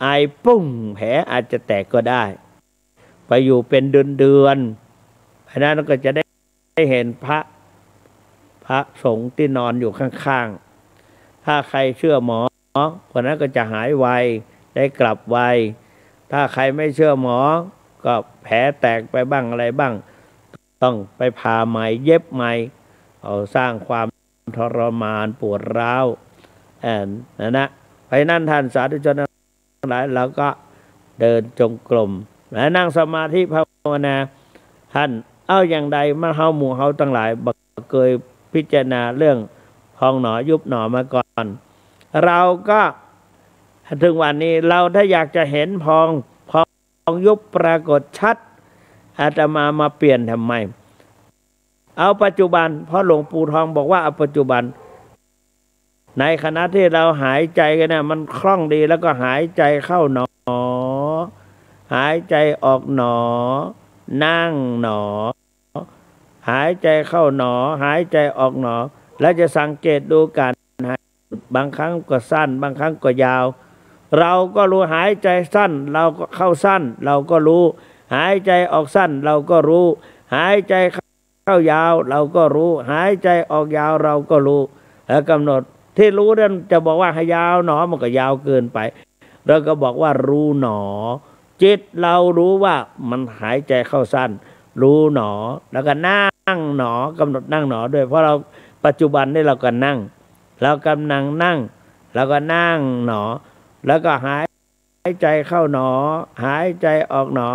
ไอปุ้งแผลอาจจะแตกก็ได้ไปอยู่เป็นเดือนเพราะนั้นก็จะได้เห็นพระสงฆ์ที่นอนอยู่ข้างๆถ้าใครเชื่อหมอคนนั้นก็จะหายไวได้กลับไวถ้าใครไม่เชื่อหมอก็แผลแตกไปบ้างอะไรบ้างต้องไปผ่าใหม่เย็บใหม่เอาสร้างความทรมานปวดร้าวนะเพราะนั้นท่านสาธุชนทั้งหลายเราก็เดินจงกรมและนั่งสมาธิภาวนาท่านเอาอย่างใดมาเฮาหมู่เฮาทั้งหลายบักเคยพิจารณาเรื่องพองหนอยุบหนอมาก่อนเราก็ถึงวันนี้เราถ้าอยากจะเห็นพองยุบปรากฏชัดอาตมาเปลี่ยนทำไมเอาปัจจุบันเพราะหลวงปู่ทองบอกว่าเอาปัจจุบันในขณะที่เราหายใจกันนะมันคล่องดีแล้วก็หายใจเข้าหนอหายใจออกหนอนั่งหนอหายใจเข้าหนอหายใจออกหนอแล้วจะสังเกตดูการหายบางครั้งก็สั้นบางครั้งก็ยาวเราก็รู้หายใจสั้นเราก็เข้าสั้นเราก็รู้หายใจออกสั้นเราก็รู้หายใจเข้ายาวเราก็รู้หายใจออกยาวเราก็รู้แล้วกำหนดที่รู้นั้นจะบอกว่าให้ยาวหนอมันก็ยาวเกินไปเราก็บอกว่ารู้หนอจิตเรารู้ว่ามันหายใจเข้าสั้นรู้หนอแล้วก็นั่งหนอกำหนดนั่งหนอด้วยเพราะเราปัจจุบันนี่เราก็นั่งเรากำลังนั่งแล้วก็นั่งหนอแล้วก็หายใจเข้าหนอหายใจออกหนอ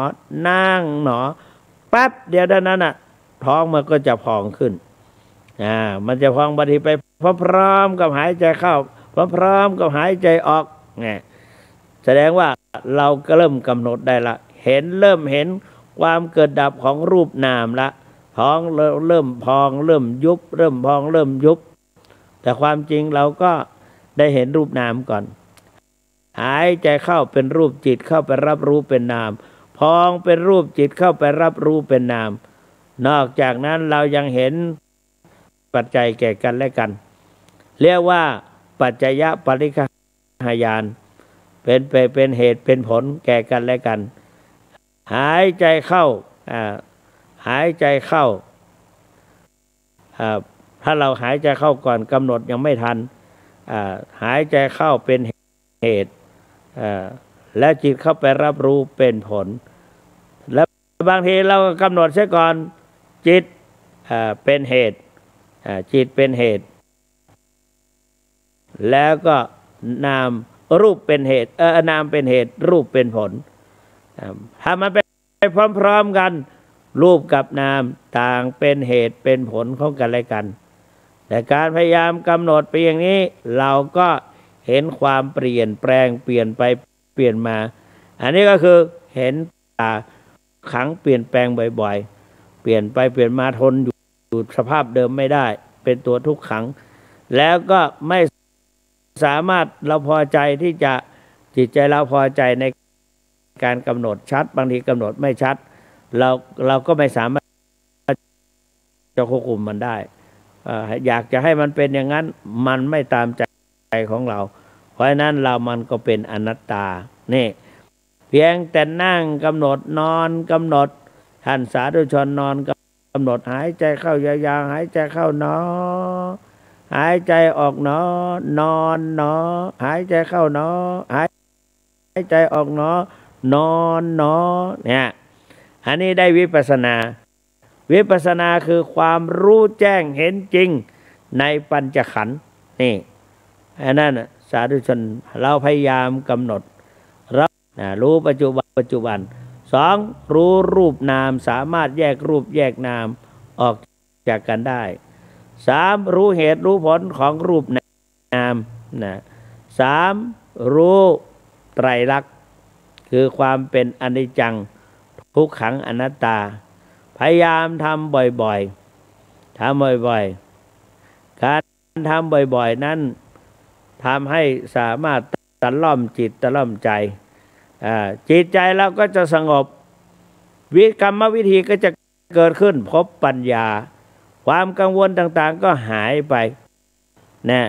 นั่งหนอแป๊บเดียวนั้นน่ะท้องมันก็จะพองขึ้นมันจะพองบางทีไปพร้อมๆกับหายใจเข้าพร้อมๆกับหายใจออกเนี่ยแสดงว่าเราก็เริ่มกำหนดได้ละเริ่มเห็นความเกิดดับของรูปนามละท้องเริ่มพองเริ่มยุบเริ่มพองเริ่มยุบแต่ความจริงเราก็ได้เห็นรูปนามก่อนหายใจเข้าเป็นรูปจิตเข้าไปรับรู้เป็นนามพองเป็นรูปจิตเข้าไปรับรู้เป็นนามนอกจากนั้นเรายังเห็นปัจจัยแก่กันและกันเรียกว่าปัจจยปริฆาญาณเป็นเหตุเป็นผลแก่กันและกันหายใจเข้าหายใจเข้าถ้าเราหายใจเข้าก่อนกำหนดยังไม่ทันหายใจเข้าเป็นเหตุและจิตเข้าไปรับรู้เป็นผลแล้วบางทีเราก็กำหนดเสียก่อนจิตเป็นเหตุจิตเป็นเหตุแล้วก็นามรูปเป็นเหตุนามเป็นเหตุรูปเป็นผลถ้ามันไปพร้อมๆกัน รูปกับนามต่างเป็นเหตุเป็นผลของกันและกันแต่การพยายามกำหนดไปอย่างนี้เราก็เห็นความเปลี่ยนแปลงเปลี่ยนไปเปลี่ยนมาอันนี้ก็คือเห็นขังเปลี่ยนแปลงบ่อยๆเปลี่ยนไปเปลี่ยนมาทนอยู่สภาพเดิมไม่ได้เป็นตัวทุกขังแล้วก็ไม่สามารถเราพอใจที่จะจิตใจเราพอใจในการกำหนดชัดบางทีกำหนดไม่ชัดเราก็ไม่สามารถจะควบคุมมันได้อยากจะให้มันเป็นอย่างนั้นมันไม่ตามใจของเราเพราะฉะนั้นมันก็เป็นอนัตตานี่เพียงแต่นั่งกำหนดนอนกำหนดท่านสาธุชนนอนกำหนดหายใจเข้ายาวๆหายใจเข้าหนอหายใจออกหนอนอนหนอหายใจเข้าหนอหายใจออกหนอนอนหนอเนี่ยอันนี้ได้วิปัสสนาวิปัสสนาคือความรู้แจ้งเห็นจริงในปัญจขันธ์นี่อันนั้นสาธุชนเราพยายามกำหนดรู้ปัจจุบันสองรู้รูปนามสามารถแยกรูปแยกนามออกจากกันได้สามรู้เหตุรู้ผลของรูปนามสามรู้ไตรลักษณ์คือความเป็นอนิจจังทุกขังอนัตตาพยายามทำบ่อยๆการทำบ่อยๆนั้นทำให้สามารถตะล่อมจิตตะล่อมใจจิตใจเราก็จะสงบกรรมวิธีก็จะเกิดขึ้นพบปัญญาความกังวลต่างๆก็หายไปนะ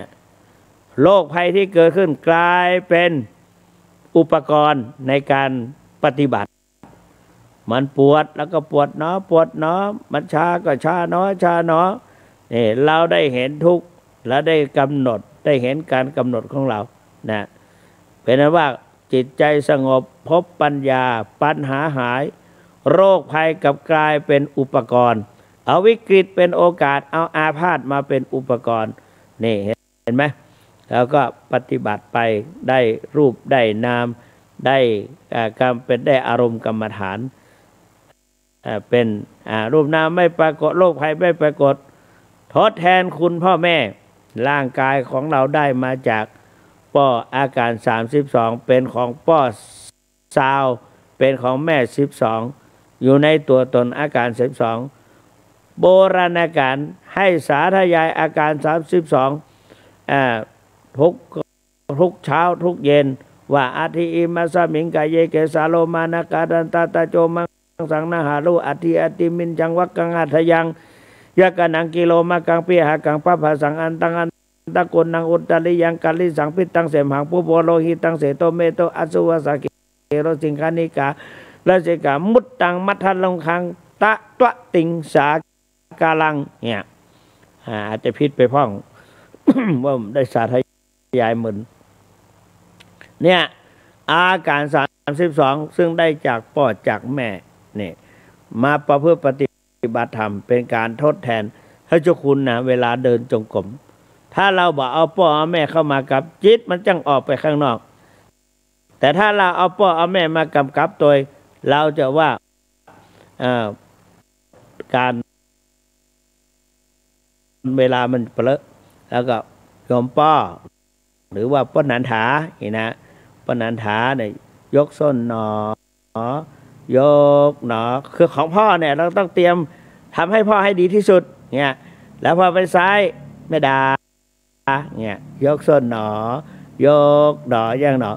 โรคภัยที่เกิดขึ้นกลายเป็นอุปกรณ์ในการปฏิบัติมันปวดแล้วก็ปวดเนาะปวดเนาะมันชาก็ชาเนาะชาเนาะนี่เราได้เห็นทุกข์และได้กำหนดได้เห็นการกำหนดของเรานะเป็นนั้นว่าจิตใจสงบพบปัญญาปัญหาหายโรคภัยกับกลายเป็นอุปกรณ์เอาวิกฤตเป็นโอกาสเอาอาพาธมาเป็นอุปกรณ์นี่เห็นไหมแล้วก็ปฏิบัติไปได้รูปได้นามได้ได้อารมณ์กรรมฐานเป็นรูปนามไม่ปรากฏโรคภัยไม่ปรากฏทดแทนคุณพ่อแม่ร่างกายของเราได้มาจากป้ออาการ32เป็นของป้อซาวเป็นของแม่12อยู่ในตัวตนอาการ12โบราณการให้สาธยายอาการ32ทุกเช้าทุกเย็นว่าอาทิอิมัสสมิงกายเยเกสาโลมานากาดันตาตาโจมังสังนาหารุอติมินจังวักกังอัทยังยะกะนังกิโลมากังปิหากังปะภาสังอันตังอันตะกุนนังอุตตริยังกัลลิสังพิตังเสมหังปุโปโลหิตังเสโตเมโตอสุวสกิโรสิงคานิกาและเสกามุตตังมัทธัลลงคังตะตะติงสากาลังเนี่ยอาจจะพิษไปพ้อง ว่าได้สาธยายมึนเนี่ยอาการ32ซึ่งได้จากพ่อจากแม่เนี่ยมาประพฤติปฏิบัติธรรมเป็นการทดแทนให้เจ้าคุณนะเวลาเดินจงกรมถ้าเราบอกเอาพ่อเอาแม่เข้ามากับจิตมันจังออกไปข้างนอกแต่ถ้าเราเอาพ่อเอาแม่มากำกับตัวเราจะว่าการเวลามันเปลอะแล้วก็โยมป้อหรือว่าป้อนันถานี่นะป้อนันถาเนี่ยยกส้นหนอยกหนอคือของพ่อเนี่ยเราต้องเตรียมทำให้พ่อให้ดีที่สุดเนี่ยแล้วพอไปซ้ายไม่ด่าเนี่ยยกส้นหนอยกหนอย่างหนอ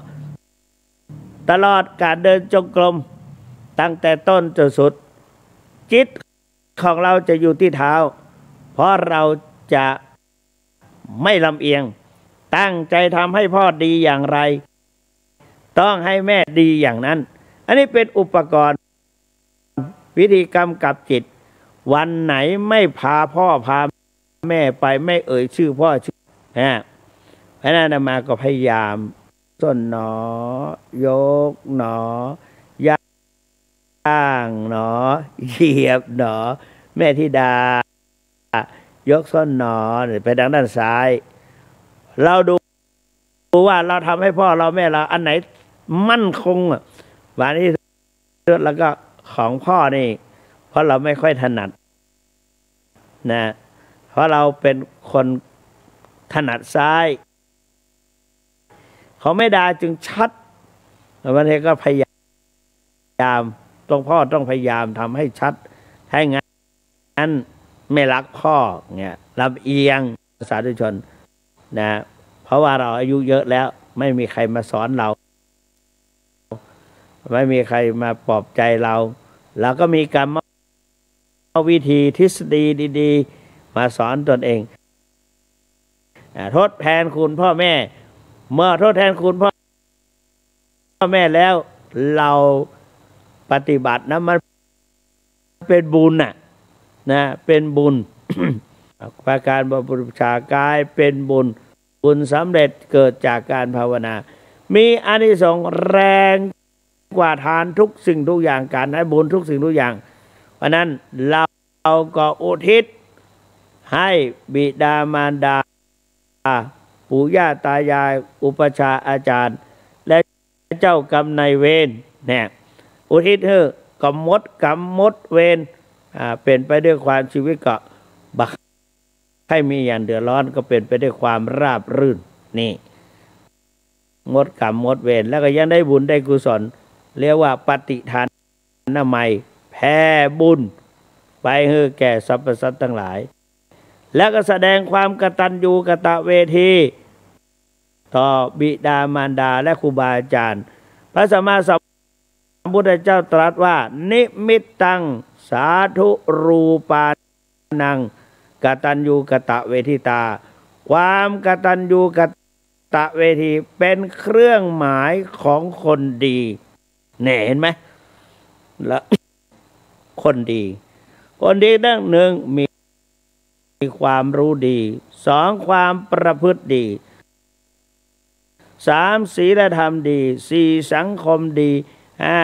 ตลอดการเดินจงกรมตั้งแต่ต้นจนสุดจิตของเราจะอยู่ที่เท้าเพราะเราจะไม่ลำเอียงตั้งใจทำให้พ่อดีอย่างไรต้องให้แม่ดีอย่างนั้นอันนี้เป็นอุปกรณ์วิธีกำกับจิตวันไหนไม่พาพ่อพาแม่ไปไม่เอ่ยชื่อพ่อชื่อเพราะนั้นมาก็พยายามส้นหนอยกหนอย่างหนอเหยียบหนอแม่ธิดายกส้นหนอไปทางด้านซ้ายเราดูว่าเราทำให้พ่อเราแม่เราอันไหนมั่นคงวันนี้แล้วก็ของพ่อนี่พ ราะเราไม่ค่อยถนัดนะเพราะเราเป็นคนถนัดซ้ายเขาไม่ด่าจึงชัดแล้ววันนี้ก็พยายามพ่อต้องพยายามทำให้ชัดให้งั้นไม่รักพ่อเนี่ยลำเอียงสาธุชนนะเพราะว่าเราอายุเยอะแล้วไม่มีใครมาสอนเราไม่มีใครมาปลอบใจเราก็มีกรรมวิธีทฤษฎีดีๆมาสอนตนเองทดแทนคุณพ่อแม่เมื่อทดแทนคุณพ่อแม่แล้วเราปฏิบัตินะมันเป็นบุญนะเป็นบุญ ประการบำเพ็ญบูชากายเป็นบุญสำเร็จเกิดจากการภาวนามีอานิสงส์แรงกว่าทานทุกสิ่งทุกอย่างการให้บุญทุกสิ่งทุกอย่างเพราะนั้นเราก็อุทิศให้บิดามารดาปู่ย่าตายายอุปชาอาจารย์และเจ้ากรรมนายเวรเนี่ยอุทิศให้กรรมมดเวรเป็นไปด้วยความชีวิตก็บักให้มีอย่างเดือดร้อนก็เป็นไปด้วยความราบรื่นนี่งดกรรมงดเวรแล้วก็ยังได้บุญได้กุศลเรียกว่าปฏิทานนามัยแผ่บุญไปให้แก่สรรพสัตว์ทั้งหลายแล้วก็แสดงความกตัญญูกตเวทีต่อบิดามารดาและครูบาอาจารย์พระสัมมาสัมพุทธเจ้าตรัสว่านิมิตตังสาธุรูปานังกตัญญูกตเวทิตาความกตัญญูกตเวทีเป็นเครื่องหมายของคนดีเนี่ยเห็นไหมแล้วคนดีนั่งหนึ่งมีความรู้ดีสองความประพฤติดีสามศีลธรรมดีสี่สังคมดีห้า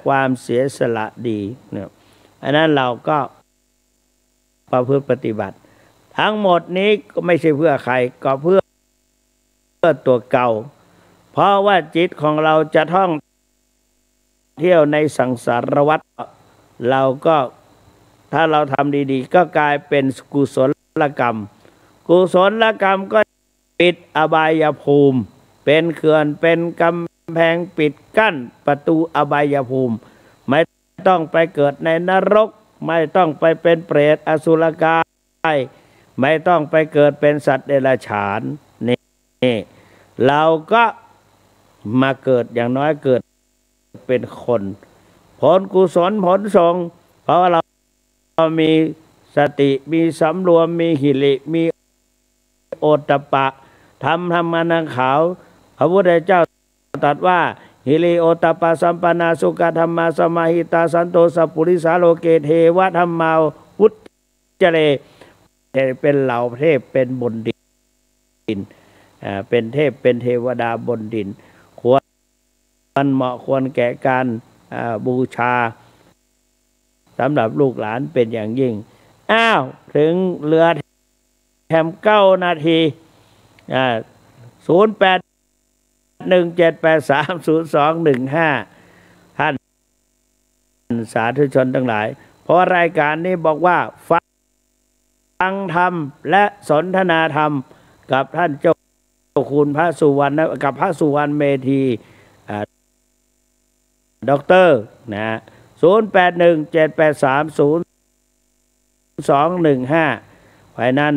ความเสียสละดีเนี่ยอันนั้นเราก็ประพฤติปฏิบัติทั้งหมดนี้ก็ไม่ใช่เพื่อใครก็เพื่อตัวเก่าเพราะว่าจิตของเราจะท่องเที่ยวในสังสารวัฏเราก็ถ้าเราทำดีๆก็กลายเป็นกุศลกรรมก็ปิดอบายภูมิเป็นเขื่อนเป็นกำแพงปิดกั้นประตูอบายภูมิไม่ต้องไปเกิดในนรกไม่ต้องไปเป็นเปรตอสุรกายไม่ต้องไปเกิดเป็นสัตว์เดรัจฉานนี่เราก็มาเกิดอย่างน้อยเกิดเป็นคนผลกุศลผลส่งเพราะเรามีสติมีสำรวมมีหิริมีโอตตัปปะธรรมนังขาวพระพุทธเจ้าตรัสว่าหิริโอตตัปปะสัมปนาสุขธรรมาสมาหิตาสันโตสัพพุริสาโลเกเทวะธรรมาวุจเจเรเป็นเหล่าเทพเป็นบนดินเป็นเทพเป็นเทวดาบนดินควรเหมาะควรแก่การบูชาสำหรับลูกหลานเป็นอย่างยิ่งถึงเหลือแถม9 นาที0817830215ท่านสาธุชนทั้งหลายเพราะรายการนี้บอกว่าฟังธรรมและสนทนาธรรมกับท่านเจ้าคุณพระสุวรรณกับพระสุวรรณเมธีด็อกเตอร์นะ0817830215ภายนั้น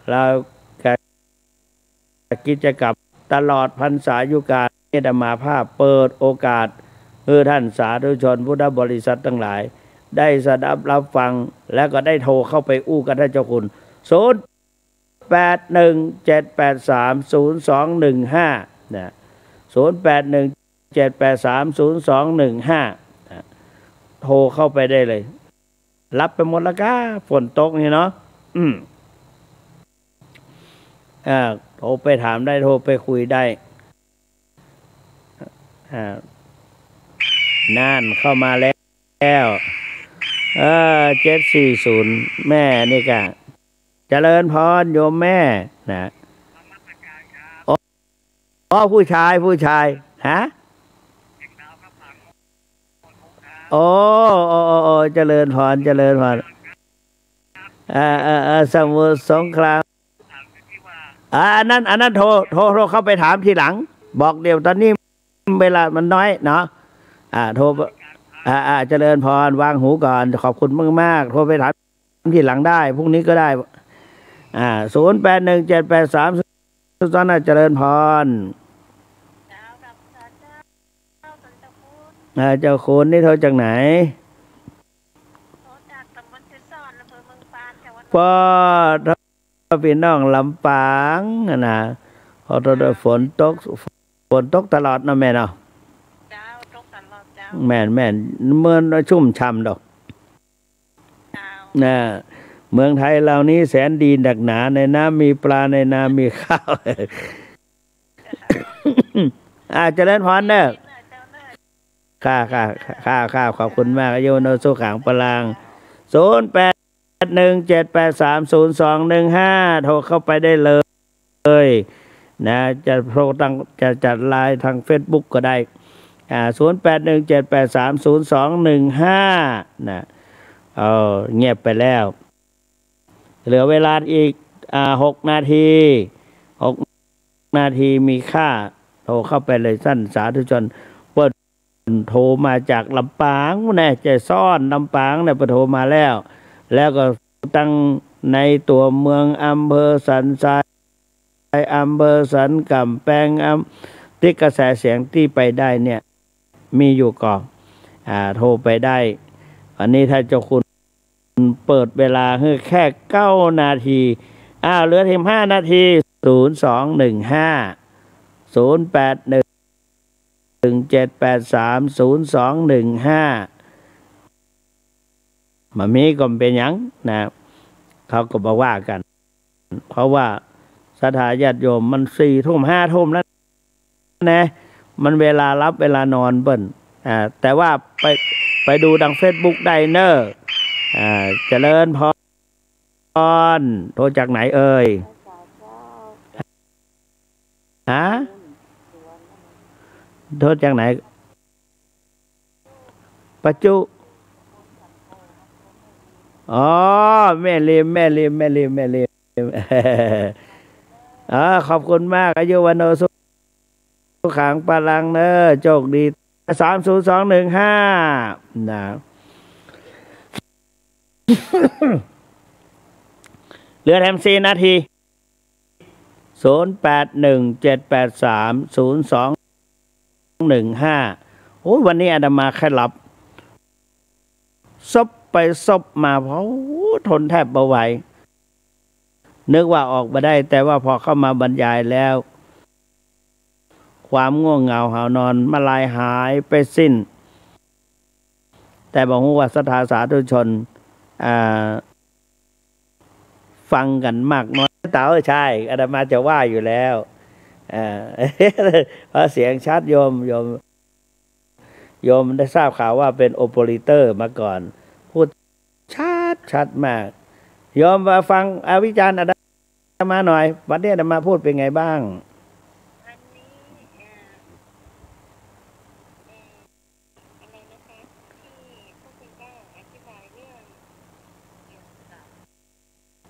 เรากิจกรรมตลอดพรรษายุกาลเนตมาภาพเปิดโอกาสให้ท่านสาธุชนพุทธบริษัททั้งหลายได้สดับรับฟังและก็ได้โทรเข้าไปอู้กับท่านเจ้าคุณ0817830215นะ0817830215โทรเข้าไปได้เลยรับไปหมดแล้วก้าฝนตกนี่เนาะโทรไปถามได้โทรไปคุยได้นั่นเข้ามาแล้ว740แม่นี่กะเจริญพรโยมแม่นะผู้ชายฮะ โอ้โอ้เจริญพรเจริญพรสมุทรสงครามอันนั้นโทรเข้าไปถามทีหลังบอกเดี๋ยวตอนนี้เวลามันน้อยเนาะโทรเจริญพรวางหูก่อนขอบคุณมากโทรไปถามทีหลังได้พรุ่งนี้ก็ได้081783ตอนนั้นเจริญพรเจ้าคุณนี่โทรจากไหนพ่อพี่น้องลำปางนะพอฝนตกตลอดนะแม่เนาะแม่เมื่อชุ่มช่ำดอกนะเมืองไทยเรานี้แสนดีหนักหนาในน้ำมีปลาในน้ำมีข้าวเจริญพรเนอะค่ะขอบคุณมากโยโนสุขังพลัง0817830215โทรเข้าไปได้เลยนะจะโทรจะจัดไลน์ทาง Facebook ก็ได้0817830215นะเงียบไปแล้วเหลือเวลาอีก6 นาที6 นาทีมีค่าโทรเข้าไปเลยสั้นสาธุชนเปิดโทรมาจากลำปางนะใจซ่อนลำปางเนี่ยโทรมาแล้วก็ตั้งในตัวเมืองอำเภอสันทรายอำเภอสันกำแพงที่กระแสเสียงที่ไปได้เนี่ยมีอยู่ก่อนโทรไปได้อันนี้ถ้าเจ้าคุณเปิดเวลาแค่9 นาทีเหลือ15 นาที02150817830215มามีก็เป็นยังนะเขาก็บอกว่ากันเพราะว่าศรัทธาญาติโยมมัน4 ทุ่ม5 ทุ่มแล้วนะมันเวลารับเวลานอนเบิ่นแต่ว่าไปดูดัง Facebook ได้เนอะเจริญพรโทรจากไหนเอ่ยโทรจากไหนปัจจุแม่ริมขอบคุณมากอายุวันโนสุขังพลังเนอะโชคดี30215นะเหลือ4 นาที0817830215โอ้วันนี้อาตมาแค่หลับซบไปซบมาเพราะทนแทบบ่ไหวนึกว่าออกมาได้แต่ว่าพอเข้ามาบรรยายแล้วความง่วงเหงาหานอนมาลายหายไปสิ้นแต่บอกว่าศรัทธาสาธุชนฟังกันมากน้อยเต๋าใช่อาตมาจะว่าอยู่แล้วเพราะเสียงชัดโยมได้ทราบข่าวว่าเป็นโอเปอเรเตอร์มาก่อนพูดชัดมากโยมมาฟังวิจารณ์อาตมาหน่อยวันนี้อาตมาพูดเป็นไงบ้าง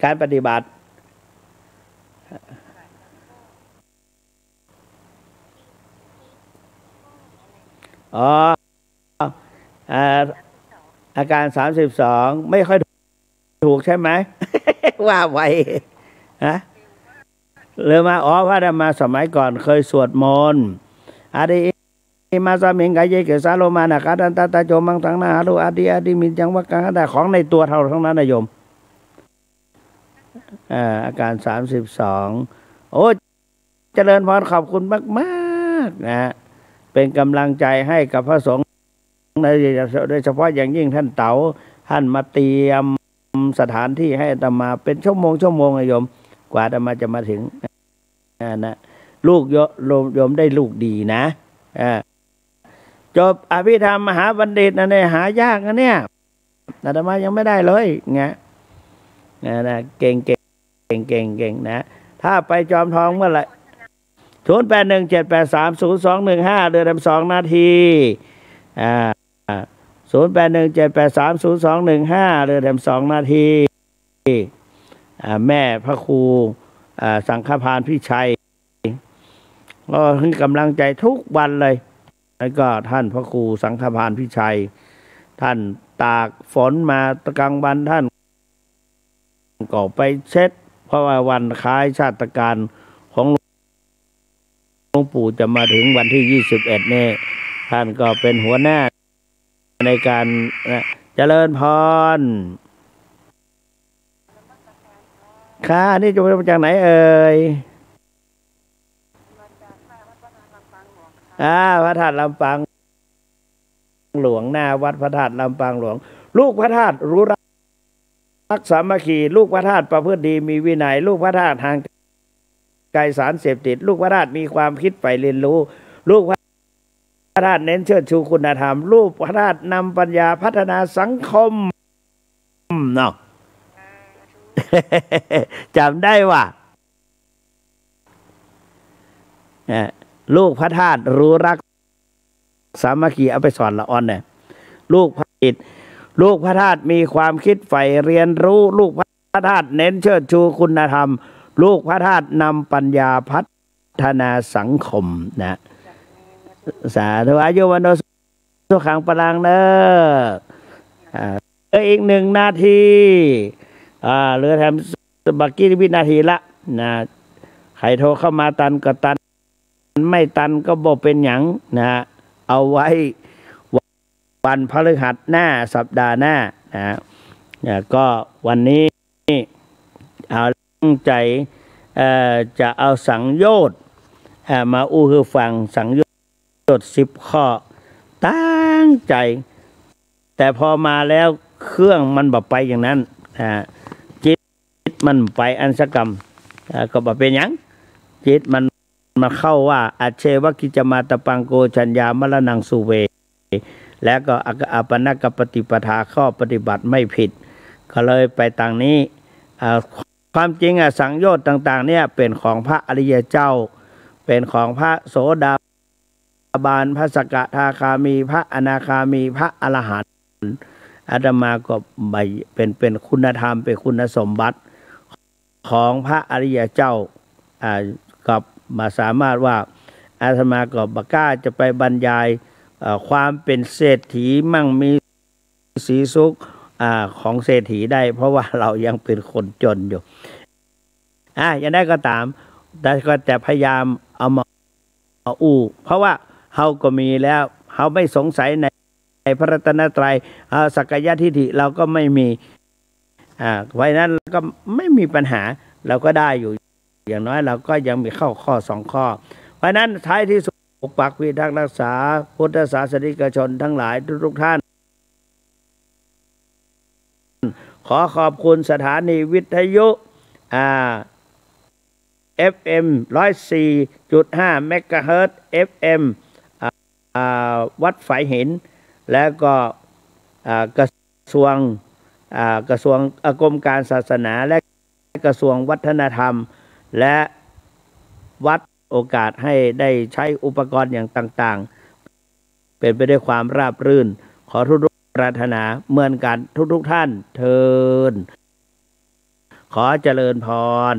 การปฏิบัติอาการ32ไม่ค่อยถูกใช่ไหม ว่าไวเรือมาพระธรรมาสมัยก่อนเคยสวดมนต์อาดิมาสามิงกายเกสาโลมานะคาดันตาตาโจมังทังนาหารุอาดิมินจังวักกังแต่ของในตัวเราทั้งนั้นนะโยมอาการ32โอ้เจริญพรขอบคุณมากๆนะเป็นกำลังใจให้กับพระสงฆ์โดยเฉพาะอย่างยิ่งท่านเต๋าท่านมาเตรียมสถานที่ให้อาตมาเป็นชั่วโมงโยมกว่าอาตมาจะมาถึงนะลูกโยมได้ลูกดีนะจบอภิธรรมมหาบัณฑิตนะเนี่ยหายากนะเนี่ยอาตมายังไม่ได้เลยไงนะเก่งนะถ้าไปจอมทองเมื่อไหร่0817830215เดือน2 นาที 0817830215เรือแถม2 นาทีแม่พระครูสังฆพานพี่ชัยก็ให้กำลังใจทุกวันเลยแล้วก็ท่านพระครูสังฆพานพี่ชัยท่านตากฝนมาตะกลางวันท่านก็ไปเช็ดเพราะว่าวันคล้ายชาติการของหลวงปู่จะมาถึงวันที่21นี่ท่านก็เป็นหัวหน้าในการเจริญพรค่ะนี่จะมาจากไหนเอ่ยพระธาตุลำปางหลวงหน้าวัดพระธาตุลำปางหลวงลูกพระธาตุรู้รักสามัคคีลูกพระธาตุประพฤติดีมีวินัยลูกพระธาตุห่างไกลสารเสพติดลูกพระธาตุมีความคิดใฝ่เรียนรู้ลูกพระธาตุเน้นเชิดชูคุณธรรมลูกพระธาตุนำปัญญาพัฒนาสังคมเนาะ จำได้ว่าลูกพระธาตุรู้รักสามัคคีเอาไปสอนละอ่อนเนี่ยลูกพระอิฐลูกพระธาตุมีความคิดใฝ่เรียนรู้ลูกพระธาตุเน้นเชิดชูคุณธรรมลูกพระธาตุนำปัญญาพัฒนาสังคมนะสาธุอายุวันโนสุขังปรังเนออีก1 นาทีเหลือแถมบักกี้วินาทีละนะใครโทรเข้ามาตันก็ตันไม่ตันก็บอกเป็นหยังนะเอาไว้วันพฤหัสหน้าสัปดาห์หน้านะก็วันนี้เอาตั้งใจจะเอาสังโยชน์มาอู้คือฟังสังโยชน์10 ข้อตั้งใจแต่พอมาแล้วเครื่องมันแบบไปอย่างนั้นจิตมันไปอันสกรรมก็บอกเป็นหยังจิตมันมาเข้าว่าอาเชวกิจมาตปังโกชัญญามรณังสุเวแล้วก็อปนกปฏิปทาข้อปฏิบัติไม่ผิดก็เลยไปต่างนี้ความจริงสังโยชน์ต่างๆเนี่ยเป็นของพระอริยเจ้าเป็นของพระโสดาบันพระสกทาคามีพระอนาคามีพระอรหันต์อาตมาก็เป็นคุณธรรมเป็นคุณสมบัติของพระอริยเจ้ากับมาสามารถว่าอาตมาก็บกล้าจะไปบรรยายความเป็นเศรษฐีมั่งมีสีสุขของเศรษฐีได้เพราะว่าเรายังเป็นคนจนอยู่ยังได้ก็ตามแต่ก็จะพยายามเอามาเพราะว่าเราก็มีแล้วเราไม่สงสัยในพระรัตนตรัยสักยะทิฏฐิเราก็ไม่มีเพราะนั้นก็ไม่มีปัญหาเราก็ได้อยู่อย่างน้อยเราก็ยังมีข้อ2 ข้อเพราะนั้นท้ายที่สุดปกปักพิทักษ์รักษาพุทธศาสนิกชนทั้งหลายทุกท่านขอขอบคุณสถานีวิทยุFM 104.5 เมกะเฮิรตซ์ FM วัดฝายหินแล้วก็กระทรวงกรมการศาสนาและกระทรวงวัฒนธรรมและวัดโอกาสให้ได้ใช้อุปกรณ์อย่างต่างๆเป็นไปด้วยความราบรื่นขอทุกปรารถนาเหมือนกันทุกท่านเทินขอเจริญพร